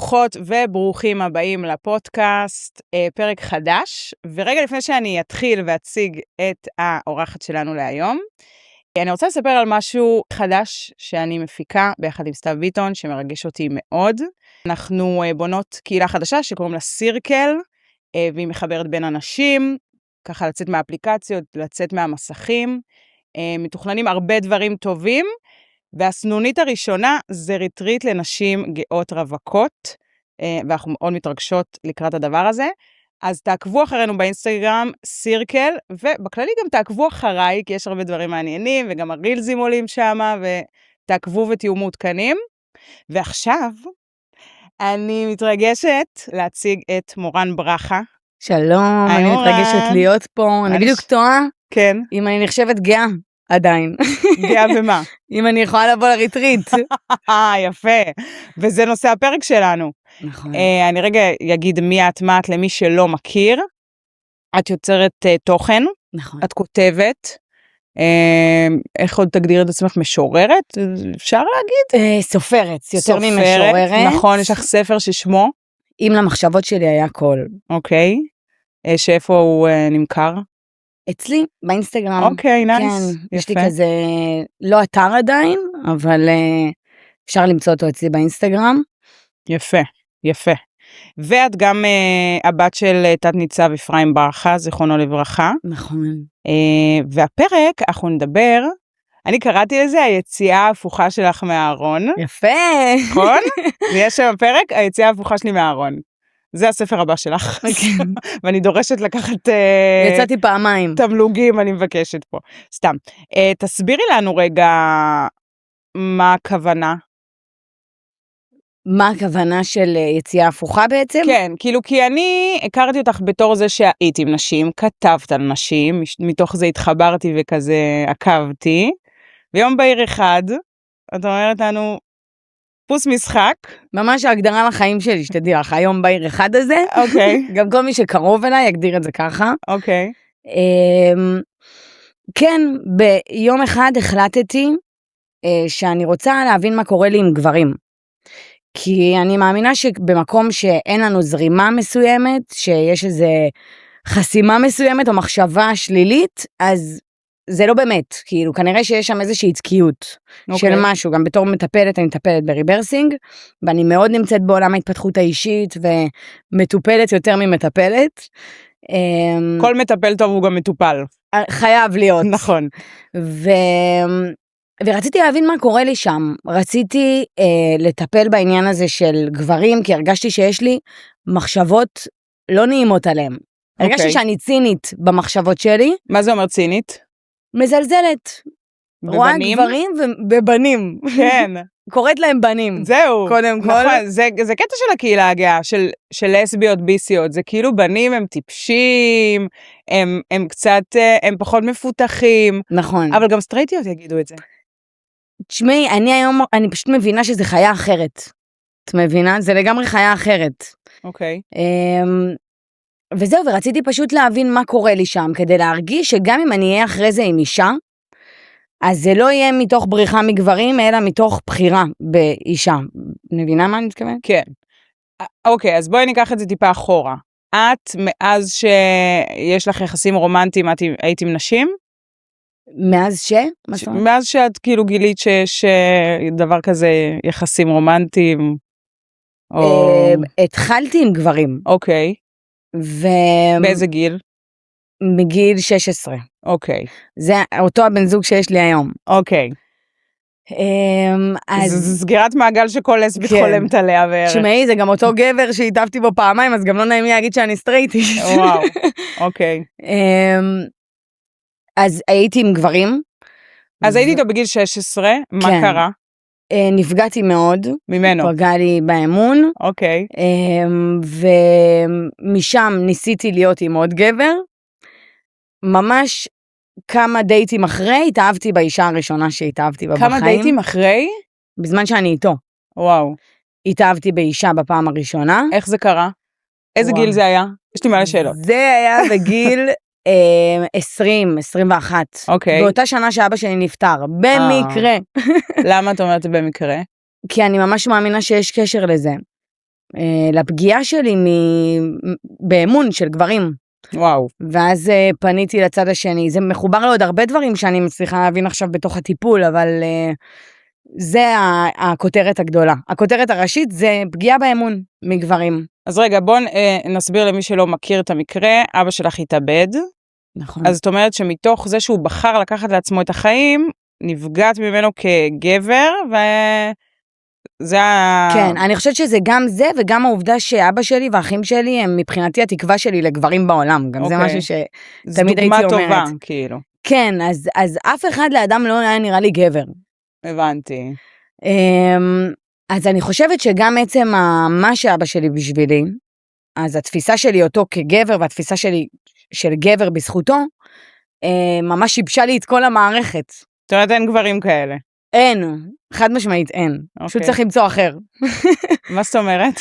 ברוכות וברוכים הבאים לפודקאסט, פרק חדש, ורגע לפני שאני אתחיל ואציג את האורחת שלנו להיום, אני רוצה לספר על משהו חדש שאני מפיקה ביחד עם סתיו ביטון, שמרגש אותי מאוד. אנחנו בונות קהילה חדשה שקוראים לה סירקל, והיא מחברת בין אנשים, ככה לצאת מהאפליקציות, לצאת מהמסכים, מתוכננים הרבה דברים טובים, והסנונית הראשונה זה ריטריט לנשים גאות רווקות, ואנחנו מאוד מתרגשות לקראת הדבר הזה. אז תעקבו אחרינו באינסטגרם סירקל, ובכללי גם תעקבו אחריי, כי יש הרבה דברים מעניינים, וגם הרילזים עולים שם, ותעקבו ותהיו מעודכנים. ועכשיו אני מתרגשת להציג את מורן ברכה. שלום, אני מתרגשת להיות פה, אני בדיוק טועה. כן. אם אני נחשבת גאה. עדיין. גאה במה? אם אני יכולה לבוא לריטריט. יפה. וזה נושא הפרק שלנו. נכון. אני רגע אגיד מי את מה את למי שלא מכיר. את יוצרת תוכן. נכון. את כותבת. איך עוד תגדיר את עצמך? משוררת? אפשר להגיד? סופרת, יותר ממשוררת. נכון, יש לך ספר ששמו? אם למחשבות שלי היה קול. אוקיי. שאיפה הוא נמכר? אצלי, באינסטגרם. אוקיי, נייס. כן, יפה. יש לי כזה, לא אתר עדיין, אבל אפשר למצוא אותו אצלי באינסטגרם. יפה, יפה. ואת גם הבת של תת ניצב אפרים ברכה, זיכרונו לברכה. נכון. והפרק, אנחנו נדבר, אני קראתי לזה היציאה ההפוכה שלך מהארון. יפה. נכון? ויש שם הפרק, היציאה ההפוכה שלי מהארון. זה הספר הבא שלך. ואני דורשת לקחת יצאתי פעמיים. תמלוגים, אני מבקשת פה. סתם. תסבירי לנו רגע מה הכוונה. מה הכוונה של יציאה הפוכה בעצם? כן, כאילו כי אני הכרתי אותך בתור זה שהיית עם נשים, כתבת על נשים, מתוך זה התחברתי וכזה עקבתי, ויום בהיר אחד, את אומרת לנו, פוס משחק. ממש ההגדרה לחיים שלי, שתדעי לך, היום בהיר אחד הזה. אוקיי. גם כל מי שקרוב אליי יגדיר את זה ככה. אוקיי. כן, ביום אחד החלטתי שאני רוצה להבין מה קורה לי עם גברים. כי אני מאמינה שבמקום שאין לנו זרימה מסוימת, שיש איזו חסימה מסוימת או מחשבה שלילית, אז זה לא באמת, כאילו כנראה שיש שם איזושהי תקיעות של משהו, גם בתור מטפלת, אני מטפלת בריברסינג, ואני מאוד נמצאת בעולם ההתפתחות האישית, ומטופלת יותר ממטפלת. כל מטפל טוב הוא גם מטופל. חייב להיות. נכון. ורציתי להבין מה קורה לי שם, רציתי לטפל בעניין הזה של גברים, כי הרגשתי שיש לי מחשבות לא נעימות עליהם. הרגשתי שאני צינית במחשבות שלי. מה זה אומר צינית? מזלזלת. רואה גברים ובנים. כן. קוראת להם בנים. זהו. קודם כל. נכון, זה קטע של הקהילה הגאה, של לסביות ביסיות, זה כאילו בנים הם טיפשים, הם קצת, הם פחות מפותחים. נכון. אבל גם סטרייטיות יגידו את זה. תשמעי, אני פשוט מבינה שזה חיה אחרת. את מבינה? זה לגמרי חיה אחרת. אוקיי. וזהו, ורציתי פשוט להבין מה קורה לי שם, כדי להרגיש שגם אם אני אהיה אחרי זה עם אישה, אז זה לא יהיה מתוך בריחה מגברים, אלא מתוך בחירה באישה. מבינה מה אני מתכוונת? כן. אוקיי, אז בואי ניקח את זה טיפה אחורה. את, מאז שיש לך יחסים רומנטיים, את היית עם נשים? מאז מאז שאת כאילו גילית שיש דבר כזה יחסים רומנטיים? התחלתי עם גברים. אוקיי. באיזה גיל? מגיל 16. אוקיי. זה אותו הבן זוג שיש לי היום. אוקיי. זה סגירת מעגל שכל לסבית חולמת עליה בערך. שמעי, זה גם אותו גבר שהתאהבתי בו פעמיים, אז גם לא נעים לי להגיד שאני סטרייטית. וואו, אוקיי. אז הייתי עם גברים. אז הייתי איתו בגיל 16, מה קרה? נפגעתי מאוד. ממנו? פגע לי באמון. אוקיי. ומשם ניסיתי להיות עם עוד גבר. ממש כמה דייטים אחרי, התאהבתי באישה הראשונה שהתאהבתי בה בחיים. כמה דייטים אחרי? בזמן שאני איתו. וואו. התאהבתי באישה בפעם הראשונה. איך זה קרה? איזה גיל זה היה? יש לי מלא שאלות. זה היה בגיל 20, 21. אוקיי. באותה שנה שאבא שלי נפטר. במקרה. למה את אומרת במקרה? כי אני ממש מאמינה שיש קשר לזה. לפגיעה שלי באמון של גברים. וואו. ואז פניתי לצד השני, זה מחובר לעוד הרבה דברים שאני מצליחה להבין עכשיו בתוך הטיפול, אבל זה הכותרת הגדולה. הכותרת הראשית זה פגיעה באמון מגברים. אז רגע, בוא נסביר למי שלא מכיר את המקרה, אבא שלך התאבד. נכון. אז זאת אומרת שמתוך זה שהוא בחר לקחת לעצמו את החיים, נפגעת ממנו כגבר, וזה כן, אני חושבת שזה גם זה, וגם העובדה שאבא שלי והאחים שלי הם מבחינתי התקווה שלי לגברים בעולם. גם זה משהו שתמיד הייתי אומרת. זו דוגמה טובה, כאילו. כן, אז אף אחד לאדם לא היה נראה לי גבר. הבנתי. אז אני חושבת שגם עצם מה שאבא שלי בשבילי, אז התפיסה שלי אותו כגבר, והתפיסה שלי של גבר בזכותו, ממש שיבשה לי את כל המערכת. זאת אומרת, אין גברים כאלה. אין, חד משמעית אין. פשוט צריך למצוא אחר. מה זאת אומרת?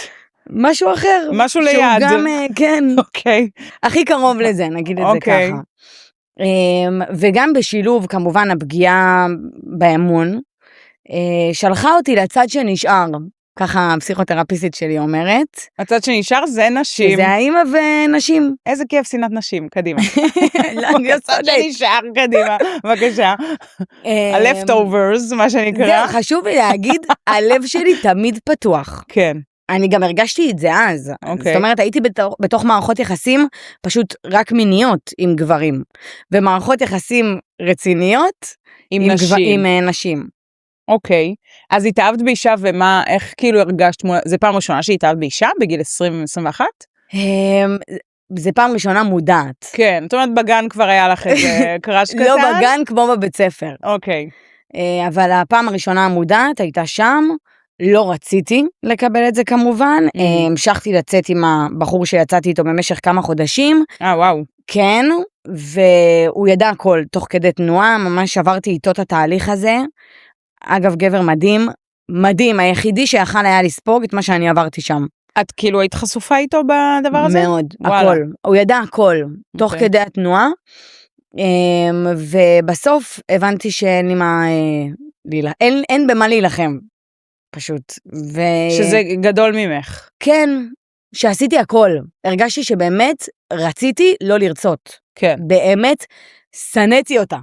משהו אחר. משהו ליד. שהוא גם, כן. אוקיי. הכי קרוב לזה, נגיד את זה ככה. וגם בשילוב, כמובן, הפגיעה באמון, שלחה אותי לצד שנשאר. ככה הפסיכותרפיסטית שלי אומרת. הצד שנשאר זה נשים. זה האמא ונשים. איזה כיף שנאת נשים, קדימה. הצד שנשאר, קדימה, בבקשה. ה-leftovers, מה שנקרא. זה חשוב לי להגיד, הלב שלי תמיד פתוח. כן. אני גם הרגשתי את זה אז. זאת אומרת, הייתי בתוך מערכות יחסים פשוט רק מיניות עם גברים. ומערכות יחסים רציניות עם נשים. אוקיי, אז התאהבת באישה ומה, איך כאילו הרגשת, זה פעם ראשונה שהתאהבת באישה בגיל 20-21? זה פעם ראשונה מודעת. כן, זאת אומרת בגן כבר היה לך איזה קראש קטן? לא בגן כמו בבית ספר. אוקיי. אבל הפעם הראשונה המודעת הייתה שם, לא רציתי לקבל את זה כמובן, המשכתי לצאת עם הבחור שיצאתי איתו במשך כמה חודשים. וואו. כן, והוא ידע הכל תוך כדי תנועה, ממש עברתי איתו את התהליך הזה. אגב, גבר מדהים, מדהים, היחידי שיכל היה לספוג את מה שאני עברתי שם. את כאילו היית חשופה איתו בדבר הזה? מאוד, הכל. הוא ידע הכל, תוך כדי התנועה, ובסוף הבנתי שאין לי מה, אין במה להילחם, פשוט. שזה גדול ממך. כן, שעשיתי הכל. הרגשתי שבאמת רציתי לא לרצות. כן. באמת שנאתי אותה.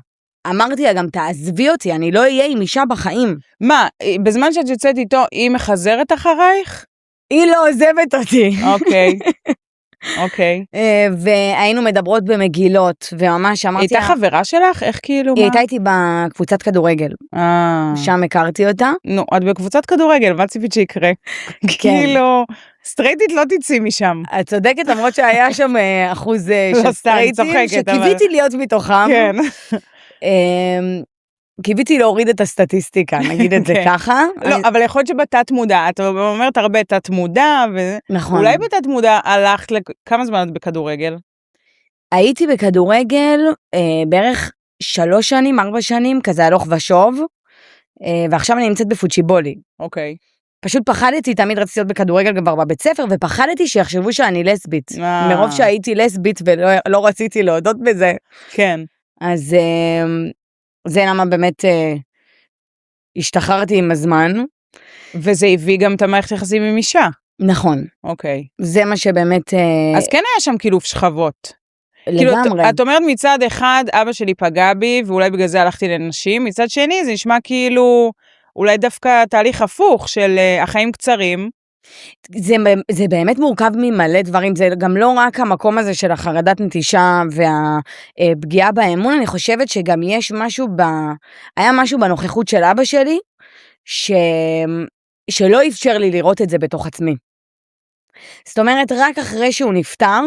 אמרתי לה גם, תעזבי אותי, אני לא אהיה עם אישה בחיים. מה, בזמן שאת יוצאת איתו, היא מחזרת אחרייך? היא לא עוזבת אותי. אוקיי. אוקיי. והיינו מדברות במגילות, וממש אמרתי... הייתה חברה שלך? איך כאילו? היא הייתה איתי בקבוצת כדורגל. שם הכרתי אותה. נו, את בקבוצת כדורגל, מה ציפית שיקרה? כאילו, סטרייטית לא תצאי משם. את צודקת, למרות שהיה שם אחוז של סטרייטים, שקיוויתי להיות מתוכם. כן. קיוויתי להוריד את הסטטיסטיקה, נגיד את זה ככה. לא, אבל יכול להיות שבתת מודע, את אומרת הרבה תת מודע, נכון. אולי בתת מודע הלכת לכמה זמן את בכדורגל? הייתי בכדורגל בערך 3 שנים, 4 שנים, כזה הלוך ושוב, ועכשיו אני נמצאת בפוצ'יבולי. אוקיי. פשוט פחדתי, תמיד רציתי להיות בכדורגל כבר בבית ספר, ופחדתי שיחשבו שאני לסבית. מרוב שהייתי לסבית ולא רציתי להודות בזה. כן. אז זה למה באמת השתחררתי עם הזמן. וזה הביא גם את המערכת יחסים עם אישה. נכון. אוקיי. זה מה שבאמת... אז כן היה שם כאילו שכבות. לגמרי. כאילו, את אומרת מצד אחד, אבא שלי פגע בי, ואולי בגלל זה הלכתי לנשים, מצד שני זה נשמע כאילו, אולי דווקא תהליך הפוך של החיים קצרים. זה באמת מורכב ממלא דברים, זה גם לא רק המקום הזה של החרדת נטישה והפגיעה באמון, אני חושבת שגם יש משהו, היה משהו בנוכחות של אבא שלי, שלא אפשר לי לראות את זה בתוך עצמי. זאת אומרת, רק אחרי שהוא נפטר,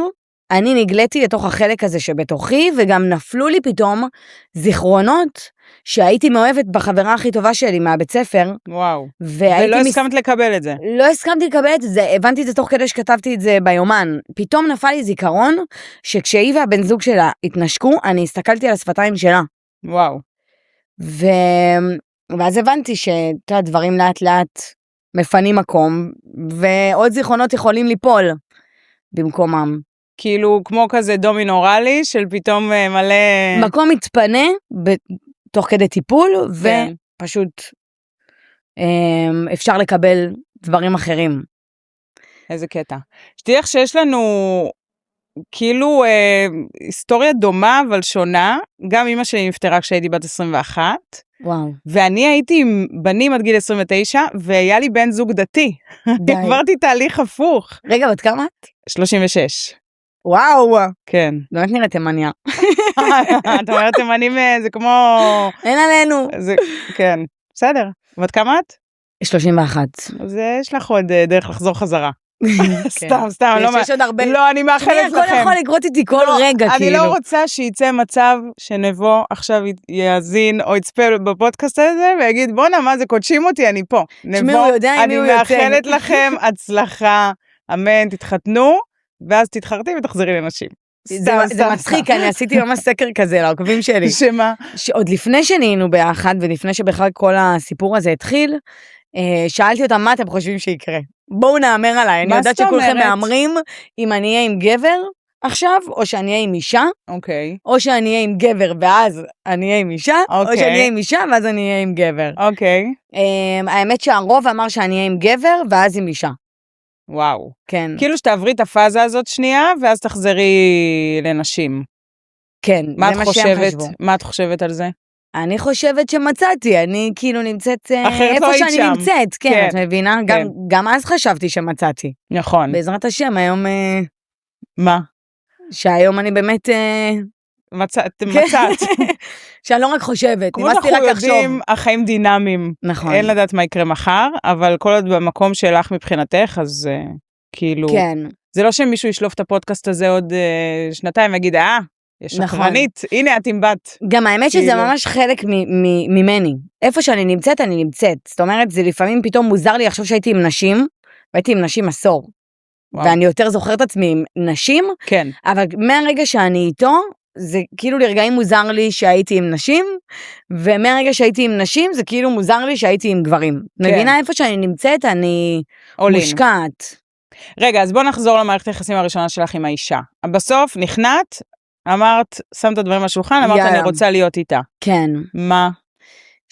אני נגלתי לתוך החלק הזה שבתוכי, וגם נפלו לי פתאום זיכרונות, שהייתי מאוהבת בחברה הכי טובה שלי מהבית ספר. וואו. ולא הסכמת לקבל את זה. לא הסכמתי לקבל את זה, הבנתי את זה תוך כדי שכתבתי את זה ביומן. פתאום נפל לי זיכרון, שכשהיא והבן זוג שלה התנשקו, אני הסתכלתי על השפתיים שלה. וואו. ואז הבנתי שהדברים לאט לאט מפנים מקום, ועוד זיכרונות יכולים ליפול במקומם. כאילו כמו כזה דומינורלי של פתאום מלא... מקום מתפנה תוך כדי טיפול, ופשוט אפשר לקבל דברים אחרים. איזה קטע. שתדעי לך שיש לנו כאילו היסטוריה דומה אבל שונה, גם אמא שלי נפטרה כשהייתי בת 21, וואו. ואני הייתי עם בנים עד גיל 29, והיה לי בן זוג דתי. די. עברתי תהליך הפוך. רגע, בת כמה את? 36. וואו. כן. באמת נראית תימניה. את אומרת תימנים זה כמו... אין עלינו. כן. בסדר. בת כמה את? 31. אז יש לך עוד דרך לחזור חזרה. סתם, יש עוד הרבה. לא, אני מאחלת לכם. הכל יכול לקרות איתי כל רגע, כאילו. אני לא רוצה שיצא מצב שנבוא עכשיו יאזין או יצפה בפודקאסט הזה, ויגיד, בונה, מה זה, קודשים אותי, אני פה. תשמעו, יודע עם מי הוא יוצא. אני מאחלת לכם הצלחה, אמן, תתחתנו, ואז תתחרתי ותחזרי לנשים. זה מצחיק, אני עשיתי ממש סקר כזה לעוקבים שלי. שמה? שעוד לפני שנהיינו ביחד, ולפני שבכלל כל הסיפור הזה התחיל, שאלתי אותם, מה אתם חושבים שיקרה? בואו נאמר עליי, אני יודעת שכולכם מאמרים אם אני אהיה עם גבר עכשיו, או שאני אהיה עם אישה, אוקיי. או שאני אהיה עם גבר ואז אני אהיה עם אישה, או שאני אהיה עם אישה ואז אני אהיה עם גבר. אוקיי. האמת שהרוב אמר שאני אהיה עם גבר ואז עם אישה. וואו. כן. כאילו שתעברי את הפאזה הזאת שנייה, ואז תחזרי לנשים. כן, זה מה שהם חשבו. מה את חושבת על זה? אני חושבת שמצאתי, אני כאילו נמצאת איפה שאני נמצאת, כן, את מבינה? גם אז חשבתי שמצאתי. נכון. בעזרת השם, היום... מה? שהיום אני באמת... מצאת. שאני לא רק חושבת, כמו שאנחנו יודעים, החיים דינמיים. נכון. אין לדעת מה יקרה מחר, אבל כל עוד במקום שלך מבחינתך, אז כאילו... כן. זה לא שמישהו ישלוף את הפודקאסט הזה עוד שנתיים ויגיד, יש שקרנית, הנה את עם בת. גם האמת שזה ממש חלק ממני. איפה שאני נמצאת, אני נמצאת. זאת אומרת, זה לפעמים פתאום מוזר לי עכשיו שהייתי עם נשים, והייתי עם נשים עשור. ואני יותר זוכרת עצמי עם נשים, כן. אבל מהרגע שאני איתו, זה כאילו לרגעים מוזר לי שהייתי עם נשים, ומהרגע שהייתי עם נשים, זה כאילו מוזר לי שהייתי עם גברים. מבינה איפה שאני נמצאת, אני מושקעת. רגע, אז בוא נחזור למערכת היחסים הראשונה שלך עם האישה. בסוף נכנעת, אמרת, שמת הדברים על השולחן, אמרת אני רוצה להיות איתה. כן. מה?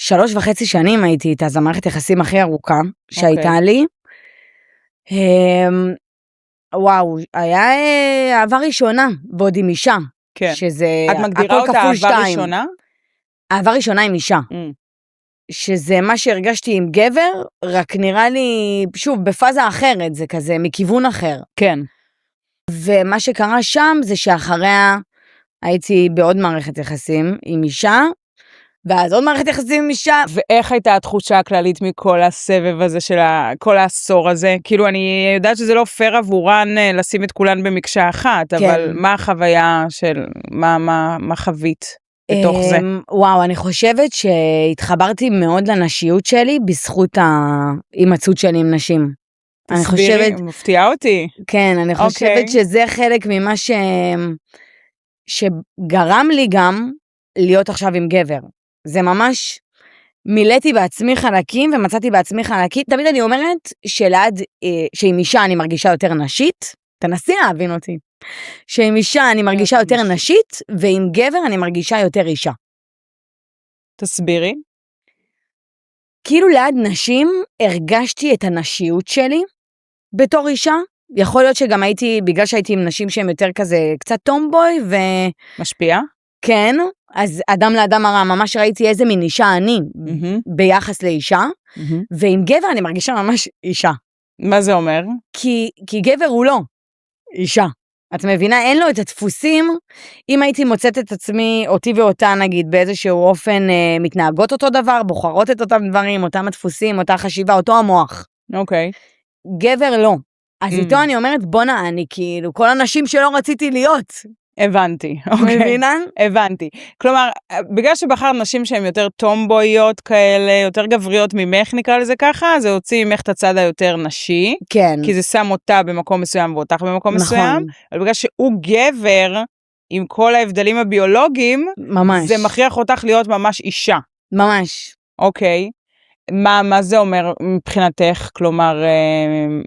3.5 שנים הייתי איתה, זו המערכת היחסים הכי ארוכה שהייתה לי. וואו, היה אהבה ראשונה, ועוד עם אישה. כן. שזה את מגדירה אותה אהבה ראשונה? אהבה ראשונה עם אישה. שזה מה שהרגשתי עם גבר, רק נראה לי, שוב, בפאזה אחרת, זה כזה מכיוון אחר. כן. ומה שקרה שם זה שאחריה הייתי בעוד מערכת יחסים עם אישה, ואז עוד מערכת יחסים עם אישה. ואיך הייתה התחושה הכללית מכל הסבב הזה של כל העשור הזה? כאילו אני יודעת שזה לא פייר עבורן לשים את כולן במקשה אחת, כן. אבל מה החוויה של, מה חווית בתוך זה? וואו, אני חושבת שהתחברתי מאוד לנשיות שלי בזכות ההימצאות שלי עם נשים. תסבירי, מפתיעה אותי. כן, אני חושבת שזה חלק ממה שגרם לי גם להיות עכשיו עם גבר. זה ממש מילאתי בעצמי חלקים ומצאתי בעצמי חלקים. תמיד אני אומרת שעם אישה אני מרגישה יותר נשית, תנסי להבין אותי. שעם אישה אני מרגישה יותר נשית, ועם גבר אני מרגישה יותר אישה. תסבירי. כאילו ליד נשים הרגשתי את הנשיות שלי בתור אישה. יכול להיות שגם הייתי, בגלל שהייתי עם נשים שהן יותר כזה קצת טומבוי משפיע? כן, אז אדם לאדם הרע, ממש ראיתי איזה מין אישה אני ביחס לאישה, ועם גבר אני מרגישה ממש אישה. מה זה אומר? כי גבר הוא לא אישה. את מבינה? אין לו את הדפוסים. אם הייתי מוצאת את עצמי, אותי ואותה נגיד, באיזשהו אופן מתנהגות אותו דבר, בוחרות את אותם דברים, אותם הדפוסים, אותה חשיבה, אותו המוח. אוקיי. גבר לא. אז איתו אני אומרת, בונה, אני כאילו, כל הנשים שלא רציתי להיות. הבנתי. מבינה? הבנתי. כלומר, בגלל שבחר נשים שהן יותר טומבויות כאלה, יותר גבריות ממך נקרא לזה ככה, זה הוציא ממך את הצד היותר נשי. כן. כי זה שם אותה במקום מסוים ואותך במקום מסוים. אבל בגלל שהוא גבר, עם כל ההבדלים הביולוגיים, ממש. זה מכריח אותך להיות ממש אישה. ממש. אוקיי. מה זה אומר מבחינתך? כלומר,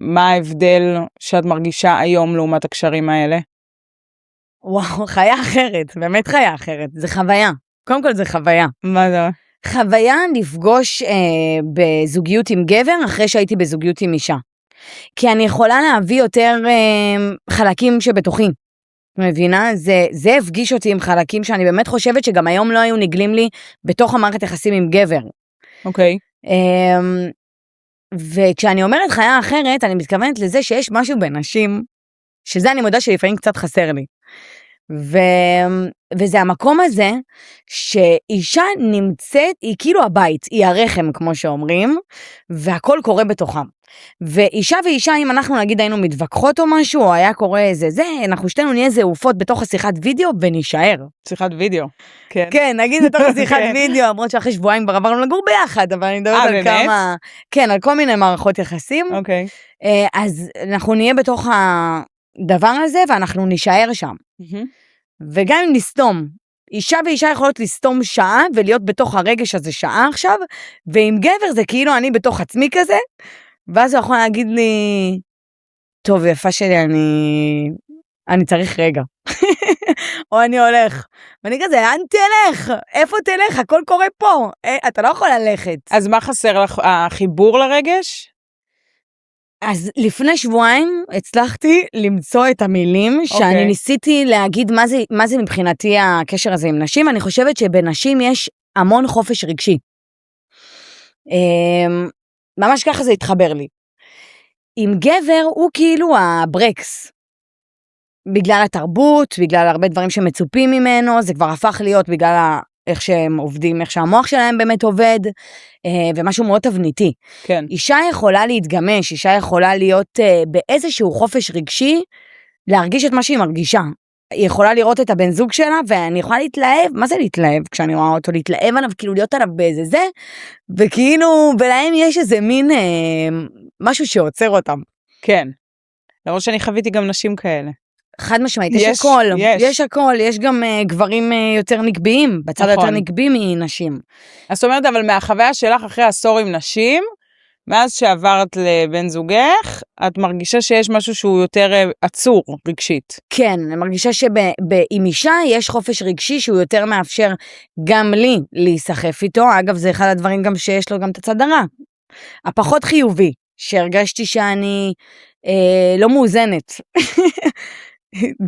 מה ההבדל שאת מרגישה היום לעומת הקשרים האלה? וואו, חיה אחרת, באמת חיה אחרת, זה חוויה. קודם כל זה חוויה. מה זה? חוויה לפגוש בזוגיות עם גבר אחרי שהייתי בזוגיות עם אישה. כי אני יכולה להביא יותר חלקים שבתוכי. מבינה? זה הפגיש אותי עם חלקים שאני באמת חושבת שגם היום לא היו נגלים לי בתוך המערכת יחסים עם גבר. אוקיי. וכשאני אומרת חיה אחרת, אני מתכוונת לזה שיש משהו בנשים, שזה אני מודה שלפעמים קצת חסר לי. וזה המקום הזה שאישה נמצאת, היא כאילו הבית, היא הרחם כמו שאומרים, והכל קורה בתוכם. ואישה ואישה, אם אנחנו נגיד היינו מתווכחות או משהו, או היה קורה איזה זה, אנחנו שתינו נהיה זעופות בתוך השיחת וידאו ונשאר. שיחת וידאו. כן. כן, נגיד בתוך השיחת וידאו, למרות שאחרי שבועיים כבר עברנו לגור ביחד, אבל אני מדברת על כמה... כן, על כל מיני מערכות יחסים. אוקיי. אז אנחנו נהיה בתוך הדבר הזה, ואנחנו נשאר שם. וגם אם נסתום, אישה ואישה יכולות לסתום שעה, ולהיות בתוך הרגש הזה שעה עכשיו, ועם גבר זה כאילו אני בתוך עצמי כזה, ואז הוא יכול להגיד לי, טוב, יפה שלי, אני צריך רגע. או אני הולך. ואני כזה, לאן תלך? איפה תלך? הכל קורה פה. אתה לא יכול ללכת. אז מה חסר לך? החיבור לרגש? אז לפני שבועיים הצלחתי למצוא את המילים שאני ניסיתי להגיד מה זה מבחינתי הקשר הזה עם נשים. אני חושבת שבנשים יש המון חופש רגשי. ממש ככה זה התחבר לי. עם גבר הוא כאילו הברקס. בגלל התרבות, בגלל הרבה דברים שמצופים ממנו, זה כבר הפך להיות בגלל איך שהם עובדים, איך שהמוח שלהם באמת עובד, ומשהו מאוד תבניתי. כן. אישה יכולה להתגמש, אישה יכולה להיות באיזשהו חופש רגשי, להרגיש את מה שהיא מרגישה. היא יכולה לראות את הבן זוג שלה, ואני יכולה להתלהב, מה זה להתלהב? כשאני רואה אותו להתלהב עליו, כאילו להיות עליו באיזה זה, וכאילו, ולהם יש איזה מין משהו שעוצר אותם. כן. למרות שאני חוויתי גם נשים כאלה. חד משמעית, יש הכל, יש הכל, יש גם גברים יותר נקביים, בצד יותר נקבי מנשים. אז זאת אומרת, אבל מהחוויה שלך אחרי עשור עם נשים, מאז שעברת לבן זוגך, את מרגישה שיש משהו שהוא יותר עצור רגשית. כן, אני מרגישה שעם אישה יש חופש רגשי שהוא יותר מאפשר גם לי להיסחף איתו, אגב זה אחד הדברים גם שיש לו גם את הצד הרע, הפחות חיובי, שהרגשתי שאני לא מאוזנת.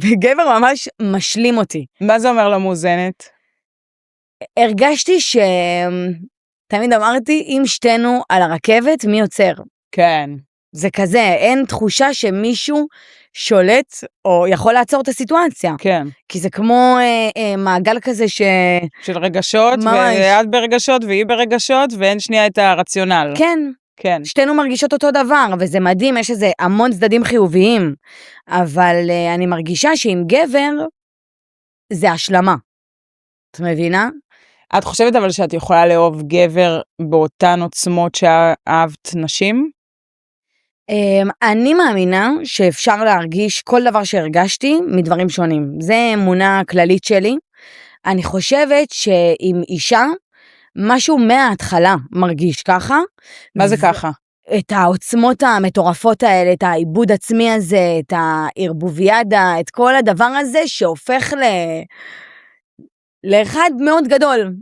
וגבר ממש משלים אותי. מה זה אומר לא מאוזנת? הרגשתי תמיד אמרתי, אם שתינו על הרכבת, מי יוצר? כן. זה כזה, אין תחושה שמישהו שולט או יכול לעצור את הסיטואציה. כן. כי זה כמו מעגל כזה של רגשות, ואת ברגשות והיא ברגשות, ואין שנייה את הרציונל. כן. כן. שתינו מרגישות אותו דבר, וזה מדהים, יש איזה המון צדדים חיוביים, אבל אני מרגישה שעם גבר, זה השלמה. את מבינה? את חושבת אבל שאת יכולה לאהוב גבר באותן עוצמות שאהבת נשים? אני מאמינה שאפשר להרגיש כל דבר שהרגשתי מדברים שונים. זה אמונה כללית שלי. אני חושבת שעם אישה, משהו מההתחלה מרגיש ככה. מה זה ככה? את העוצמות המטורפות האלה, את העיבוד עצמי הזה, את הערבוביאדה, את כל הדבר הזה שהופך לאחד מאוד גדול.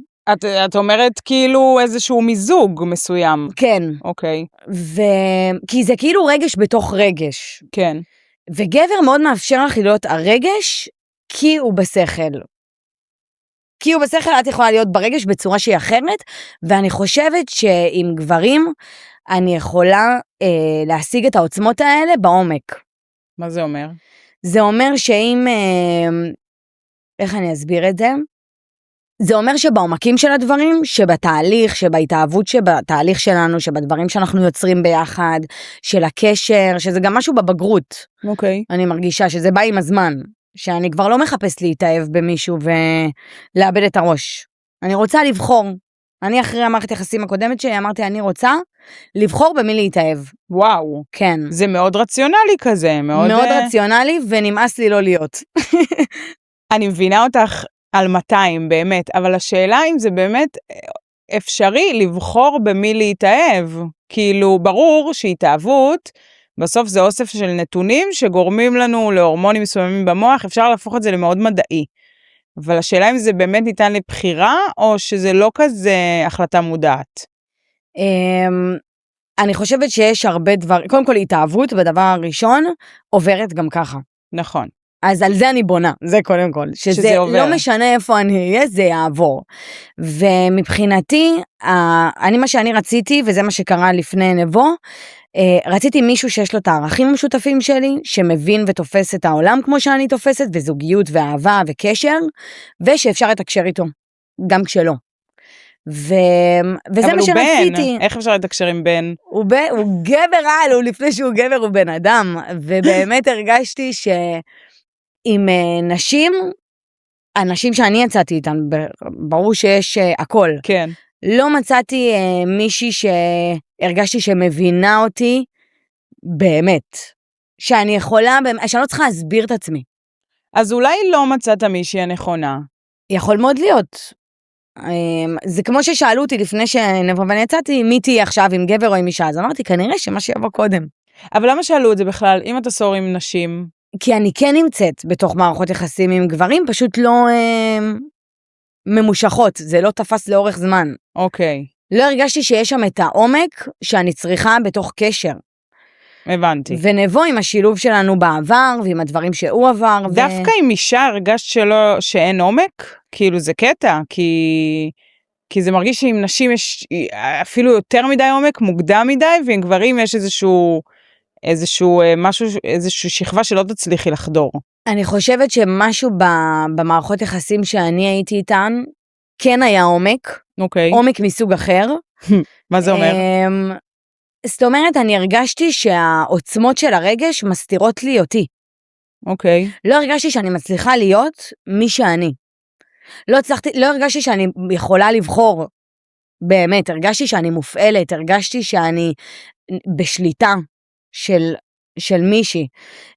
את אומרת כאילו איזשהו מיזוג מסוים. כן. אוקיי. כי זה כאילו רגש בתוך רגש. כן. וגבר מאוד מאפשר לך להיות הרגש, כי הוא בשכל. כי הוא בשכל, את יכולה להיות ברגש בצורה שהיא אחרת, ואני חושבת שעם גברים, אני יכולה להשיג את העוצמות האלה בעומק. מה זה אומר? זה אומר שאם, איך אני אסביר את זה? זה אומר שבעומקים של הדברים, שבתהליך, שבהתאהבות שבתהליך שלנו, שבדברים שאנחנו יוצרים ביחד, של הקשר, שזה גם משהו בבגרות. אוקיי. אני מרגישה שזה בא עם הזמן, שאני כבר לא מחפש להתאהב במישהו ולאבד את הראש. אני רוצה לבחור. אני אחרי המערכת יחסים הקודמת שלי אמרתי, אני רוצה לבחור במי להתאהב. וואו. כן. זה מאוד רציונלי כזה. מאוד רציונלי ונמאס לי לא להיות. אני מבינה אותך על 200 באמת, אבל השאלה אם זה באמת אפשרי לבחור במי להתאהב. כאילו ברור שהתאהבות, בסוף זה אוסף של נתונים שגורמים לנו להורמונים מסוימים במוח, אפשר להפוך את זה למאוד מדעי. אבל השאלה אם זה באמת ניתן לבחירה, או שזה לא כזה החלטה מודעת? אני חושבת שיש הרבה דברים, קודם כל התאהבות בדבר הראשון, עוברת גם ככה. נכון. אז על זה אני בונה, זה קודם כל. שזה עובר. לא משנה איפה אני אהיה, זה יעבור. ומבחינתי, מה שאני רציתי, וזה מה שקרה לפני נבו, רציתי מישהו שיש לו את הערכים המשותפים שלי, שמבין ותופס את העולם כמו שאני תופסת, וזוגיות ואהבה וקשר, ושאפשר לתקשר איתו, גם כשלא. וזה מה שרציתי. איך אפשר לתקשר עם בן? הוא גבר על, הוא לפני שהוא גבר הוא בן אדם, ובאמת הרגשתי שעם נשים, אנשים שאני יצאתי איתן, ברור שיש הכל. כן. לא מצאתי מישהי שהרגשתי שמבינה אותי באמת. שאני יכולה, שאני לא צריכה להסביר את עצמי. אז אולי לא מצאת מישהי הנכונה. יכול מאוד להיות. זה כמו ששאלו אותי לפני שנבוא ואני יצאתי, מי תהיה עכשיו עם גבר או עם אישה, אז אמרתי, כנראה שמה שיבוא קודם. אבל למה שאלו את זה בכלל, אם אתה סור עם נשים? כי אני כן נמצאת בתוך מערכות יחסים עם גברים, פשוט לא ממושכות, זה לא תפס לאורך זמן. אוקיי. לא הרגשתי שיש שם את העומק שאני צריכה בתוך קשר. הבנתי. ונבוא עם השילוב שלנו בעבר, ועם הדברים שהוא עבר. דווקא עם אישה הרגשת שאין עומק? כאילו זה קטע, כי זה מרגיש שעם נשים יש אפילו יותר מדי עומק, מוקדם מדי, ועם גברים יש איזושהי שכבה שלא תצליחי לחדור. אני חושבת שמשהו במערכות יחסים שאני הייתי איתן, כן היה עומק. אוקיי. עומק מסוג אחר. מה זה אומר? זאת אומרת, אני הרגשתי שהעוצמות של הרגש מסתירות לי אותי. אוקיי. לא הרגשתי שאני מצליחה להיות מי שאני. לא הרגשתי שאני יכולה לבחור. באמת, הרגשתי שאני מופעלת, הרגשתי שאני בשליטה של מישהי.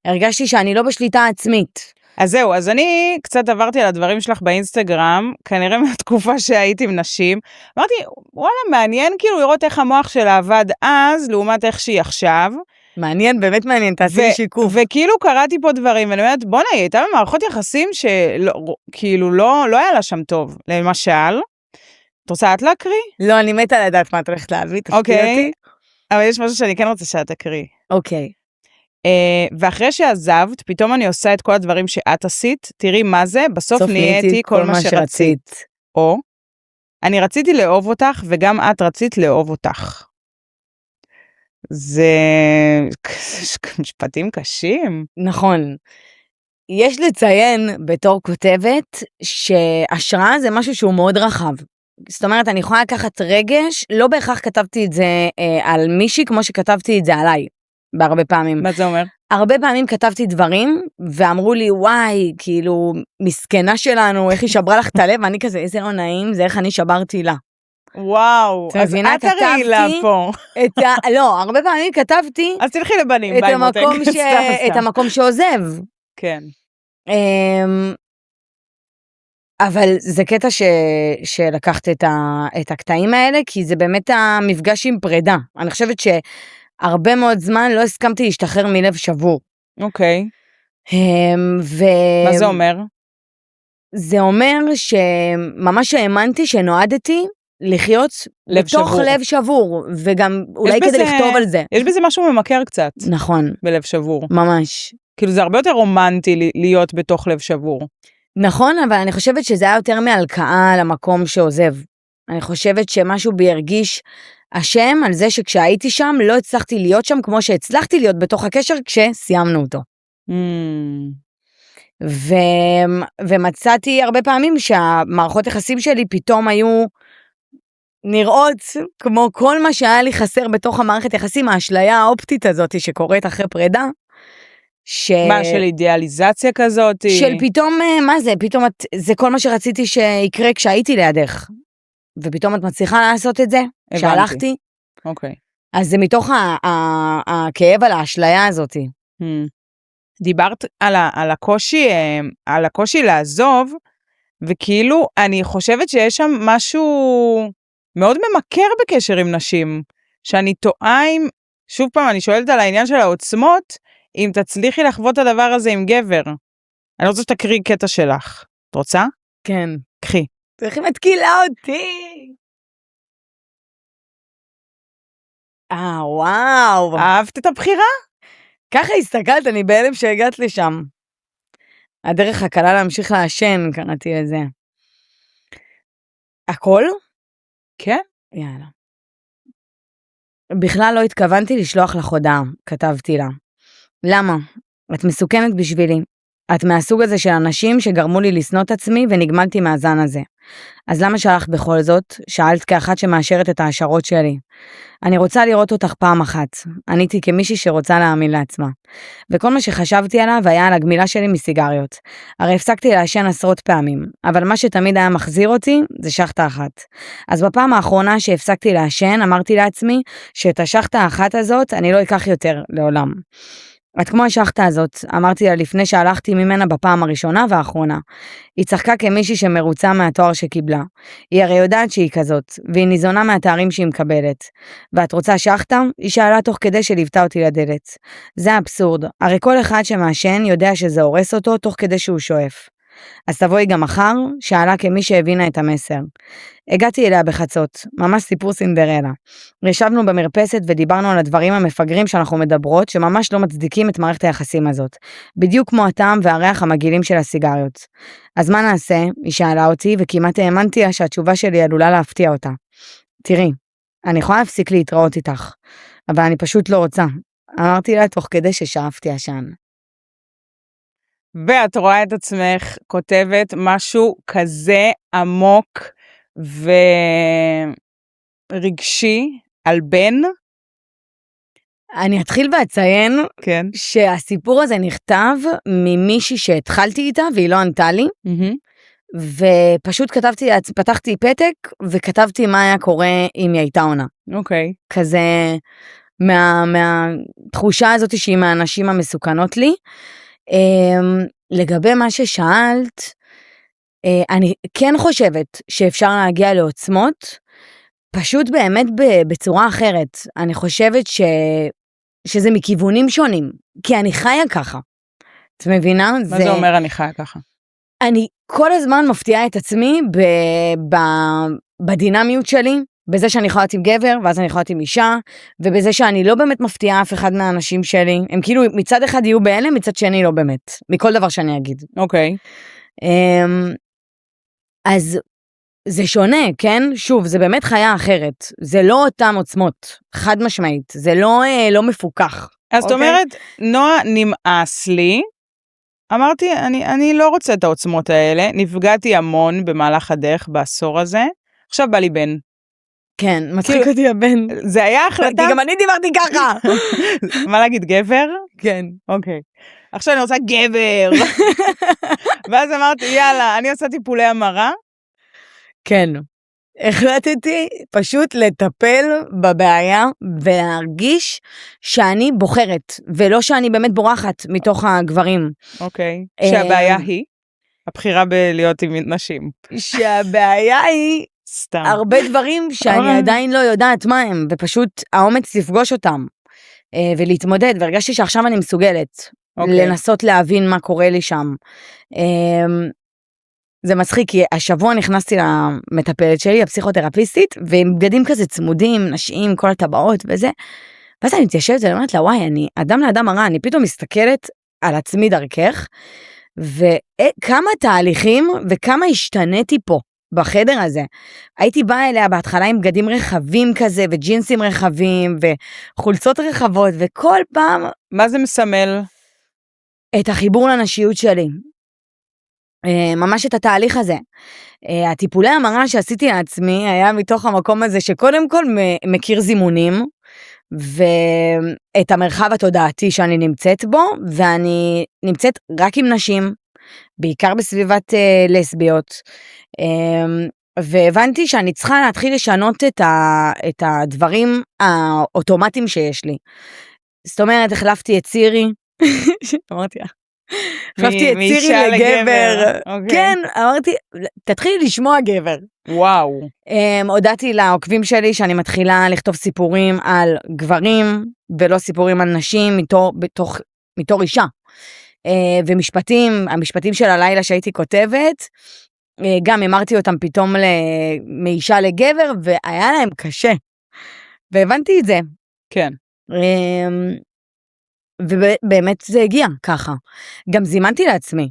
הרגשתי שאני לא בשליטה עצמית. אז זהו, אז אני קצת עברתי על הדברים שלך באינסטגרם, כנראה מהתקופה שהייתי עם נשים, אמרתי, וואלה, מעניין כאילו לראות איך המוח שלה עבד אז, לעומת איך שהיא עכשיו. מעניין, באמת מעניין, תעשי לי שיקוף. וכאילו קראתי פה דברים, ואני אומרת, בוא'נה, היא הייתה במערכות יחסים שכאילו לא היה לה שם טוב. למשל, את רוצה את להקריא? לא, אני מתה לדעת מה את הולכת להביא, תפתיע אותי. אבל יש משהו שאני כן רוצה שאת תקריא. אוקיי. ואחרי שעזבת, פתאום אני עושה את כל הדברים שאת עשית, תראי מה זה, בסוף נהייתי כל מה שרצית. או, אני רציתי לאהוב אותך, וגם את רצית לאהוב אותך. זה משפטים קשים. נכון. יש לציין בתור כותבת, שהשראה זה משהו שהוא מאוד רחב. זאת אומרת, אני יכולה לקחת רגש, לא בהכרח כתבתי את זה על מישהי, כמו שכתבתי את זה עליי. בהרבה פעמים. מה זה אומר? הרבה פעמים כתבתי דברים, ואמרו לי, וואי, כאילו, מסכנה שלנו, איך היא שברה לך את הלב, ואני כזה, איזה לא נעים, זה איך אני שברתי לה. וואו, אז את הראי לה פה. לא, הרבה פעמים כתבתי, אז תלכי לבנים, את המקום שעוזב. כן. אבל זה קטע שלקחת את הקטעים האלה, כי זה באמת המפגש עם פרידה. אני חושבת הרבה מאוד זמן לא הסכמתי להשתחרר מלב שבור. אוקיי. מה זה אומר? זה אומר שממש האמנתי שנועדתי לחיות בתוך לב שבור, וגם אולי כדי לכתוב על זה. יש בזה משהו ממכר קצת. נכון. בלב שבור. ממש. כאילו זה הרבה יותר רומנטי להיות בתוך לב שבור. נכון, אבל אני חושבת שזה היה יותר מהלקאה למקום שעוזב. אני חושבת שמשהו בי הרגיש אשם על זה שכשהייתי שם לא הצלחתי להיות שם כמו שהצלחתי להיות בתוך הקשר כשסיימנו אותו. ומצאתי הרבה פעמים שהמערכות יחסים שלי פתאום היו נראות כמו כל מה שהיה לי חסר בתוך המערכת יחסים, האשליה האופטית הזאת שקורית אחרי פרידה. מה, של אידיאליזציה כזאת? של פתאום, מה זה? פתאום זה כל מה שרציתי שיקרה כשהייתי לידך. ופתאום את מצליחה לעשות את זה, שהלכתי. אוקיי. אז זה מתוך הכאב על האשליה הזאת. דיברת על הקושי לעזוב, וכאילו אני חושבת שיש שם משהו מאוד ממכר בקשר עם נשים, שאני טועה עם, שוב פעם אני שואלת על העניין של העוצמות, אם תצליחי לחוות את הדבר הזה עם גבר. אני רוצה שתקריא קטע שלך. את רוצה? כן. קחי. איך היא מתקילה אותי? וואו. אהבת את הבחירה? ככה הסתכלת, אני בהלם שהגעת לשם. הדרך הקלה להמשיך לעשן, קראתי לזה. הכל? כן. יאללה. בכלל לא התכוונתי לשלוח לך הודעה, כתבתי לה. למה? את מסוכנת בשבילי. את מהסוג הזה של אנשים שגרמו לי לשנוא את עצמי ונגמלתי מהזן הזה. אז למה שלחת בכל זאת? שאלת כאחת שמאשרת את ההשערות שלי. אני רוצה לראות אותך פעם אחת. עניתי כמישהי שרוצה להאמין לעצמה. וכל מה שחשבתי עליו היה על הגמילה שלי מסיגריות. הרי הפסקתי לעשן עשרות פעמים, אבל מה שתמיד היה מחזיר אותי זה שחטה אחת. אז בפעם האחרונה שהפסקתי לעשן אמרתי לעצמי שאת השחטה האחת הזאת אני לא אקח יותר לעולם. את כמו השחטה הזאת, אמרתי לה לפני שהלכתי ממנה בפעם הראשונה והאחרונה. היא צחקה כמישהי שמרוצה מהתואר שקיבלה. היא הרי יודעת שהיא כזאת, והיא ניזונה מהתארים שהיא מקבלת. ואת רוצה שחטה? היא שאלה תוך כדי שליוותה אותי לדלת. זה האבסורד, הרי כל אחד שמעשן יודע שזה הורס אותו תוך כדי שהוא שואף. אז תבואי גם מחר, שאלה כמי שהבינה את המסר. הגעתי אליה בחצות, ממש סיפור סינדרלה. ישבנו במרפסת ודיברנו על הדברים המפגרים שאנחנו מדברות, שממש לא מצדיקים את מערכת היחסים הזאת. בדיוק כמו הטעם והריח המגעילים של הסיגריות. אז מה נעשה? היא שאלה אותי, וכמעט האמנתי שהתשובה שלי עלולה להפתיע אותה. תראי, אני יכולה להפסיק להתראות איתך, אבל אני פשוט לא רוצה. אמרתי לה תוך כדי ששאפתי עשן. ואת רואה את עצמך כותבת משהו כזה עמוק ורגשי על בן? אני אתחיל ואציין כן. שהסיפור הזה נכתב ממישהי שהתחלתי איתה והיא לא ענתה לי, ופשוט פתחתי פתק וכתבתי מה היה קורה אם היא הייתה עונה. אוקיי. כזה מהתחושה הזאת שהיא מהאנשים המסוכנות לי. לגבי מה ששאלת, אני כן חושבת שאפשר להגיע לעוצמות, פשוט באמת בצורה אחרת. אני חושבת שזה מכיוונים שונים, כי אני חיה ככה. את מבינה? מה זה אומר אני חיה ככה? אני כל הזמן מפתיעה את עצמי בדינמיות שלי, בזה שאני יכולה להיות עם גבר, ואז אני יכולה להיות עם אישה, ובזה שאני לא באמת מפתיעה אף אחד מהאנשים שלי. הם כאילו מצד אחד יהיו בהלם, מצד שני לא באמת. מכל דבר שאני אגיד. אוקיי. אז זה שונה, כן? שוב, זה באמת חיה אחרת. זה לא אותם עוצמות, חד משמעית. זה לא מפוקח. אז זאת אומרת, נועה נמאס לי, אמרתי, אני לא רוצה את העוצמות האלה, נפגעתי המון במהלך הדרך בעשור הזה, עכשיו בא לי בן. כן, מצחיק אותי הבן. זה היה החלטה? כי גם אני דיברתי ככה. מה להגיד, גבר? כן. אוקיי. עכשיו אני רוצה גבר. ואז אמרתי, יאללה, אני עושה טיפולי המרה. כן. החלטתי פשוט לטפל בבעיה ולהרגיש שאני בוחרת, ולא שאני באמת בורחת מתוך הגברים. אוקיי. שהבעיה היא? הבחירה בלהיות עם נשים. שהבעיה היא סתם. הרבה דברים שאני עדיין לא יודעת מה הם, ופשוט האומץ לפגוש אותם, ולהתמודד, והרגשתי שעכשיו אני מסוגלת לנסות להבין מה קורה לי שם. זה מצחיק, כי השבוע נכנסתי למטפלת שלי, הפסיכותרפיסטית, ועם בגדים כזה צמודים, נשיים, כל הטבעות וזה, ואז אני מתיישבת ואני אומרת לה, וואי, אני אדם לאדם הרע, אני פתאום מסתכלת על עצמי דרכך, וכמה תהליכים וכמה השתניתי פה בחדר הזה. הייתי באה אליה בהתחלה עם בגדים רחבים כזה, וג'ינסים רחבים, וחולצות רחבות, וכל פעם... מה זה מסמל? את החיבור לנשיות שלי. ממש את התהליך הזה. הטיפולי המרה שעשיתי לעצמי היה מתוך המקום הזה שקודם כל מכיר זימונים, ואת המרחב התודעתי שאני נמצאת בו, ואני נמצאת רק עם נשים, בעיקר בסביבת לסביות, והבנתי שאני צריכה להתחיל לשנות את הדברים האוטומטיים שיש לי. זאת אומרת, החלפתי את צירי, אמרתי לך, החלפתי את צירי לגבר. כן, אמרתי, תתחילי לשמוע גבר. וואו. הודעתי לעוקבים שלי שאני מתחילה לכתוב סיפורים על גברים, ולא סיפורים על נשים מתור אישה. ומשפטים, המשפטים של הלילה שהייתי כותבת, גם אמרתי אותם פתאום מאישה לגבר, והיה להם קשה. והבנתי את זה. כן. ובאמת זה הגיע ככה. גם זימנתי לעצמי.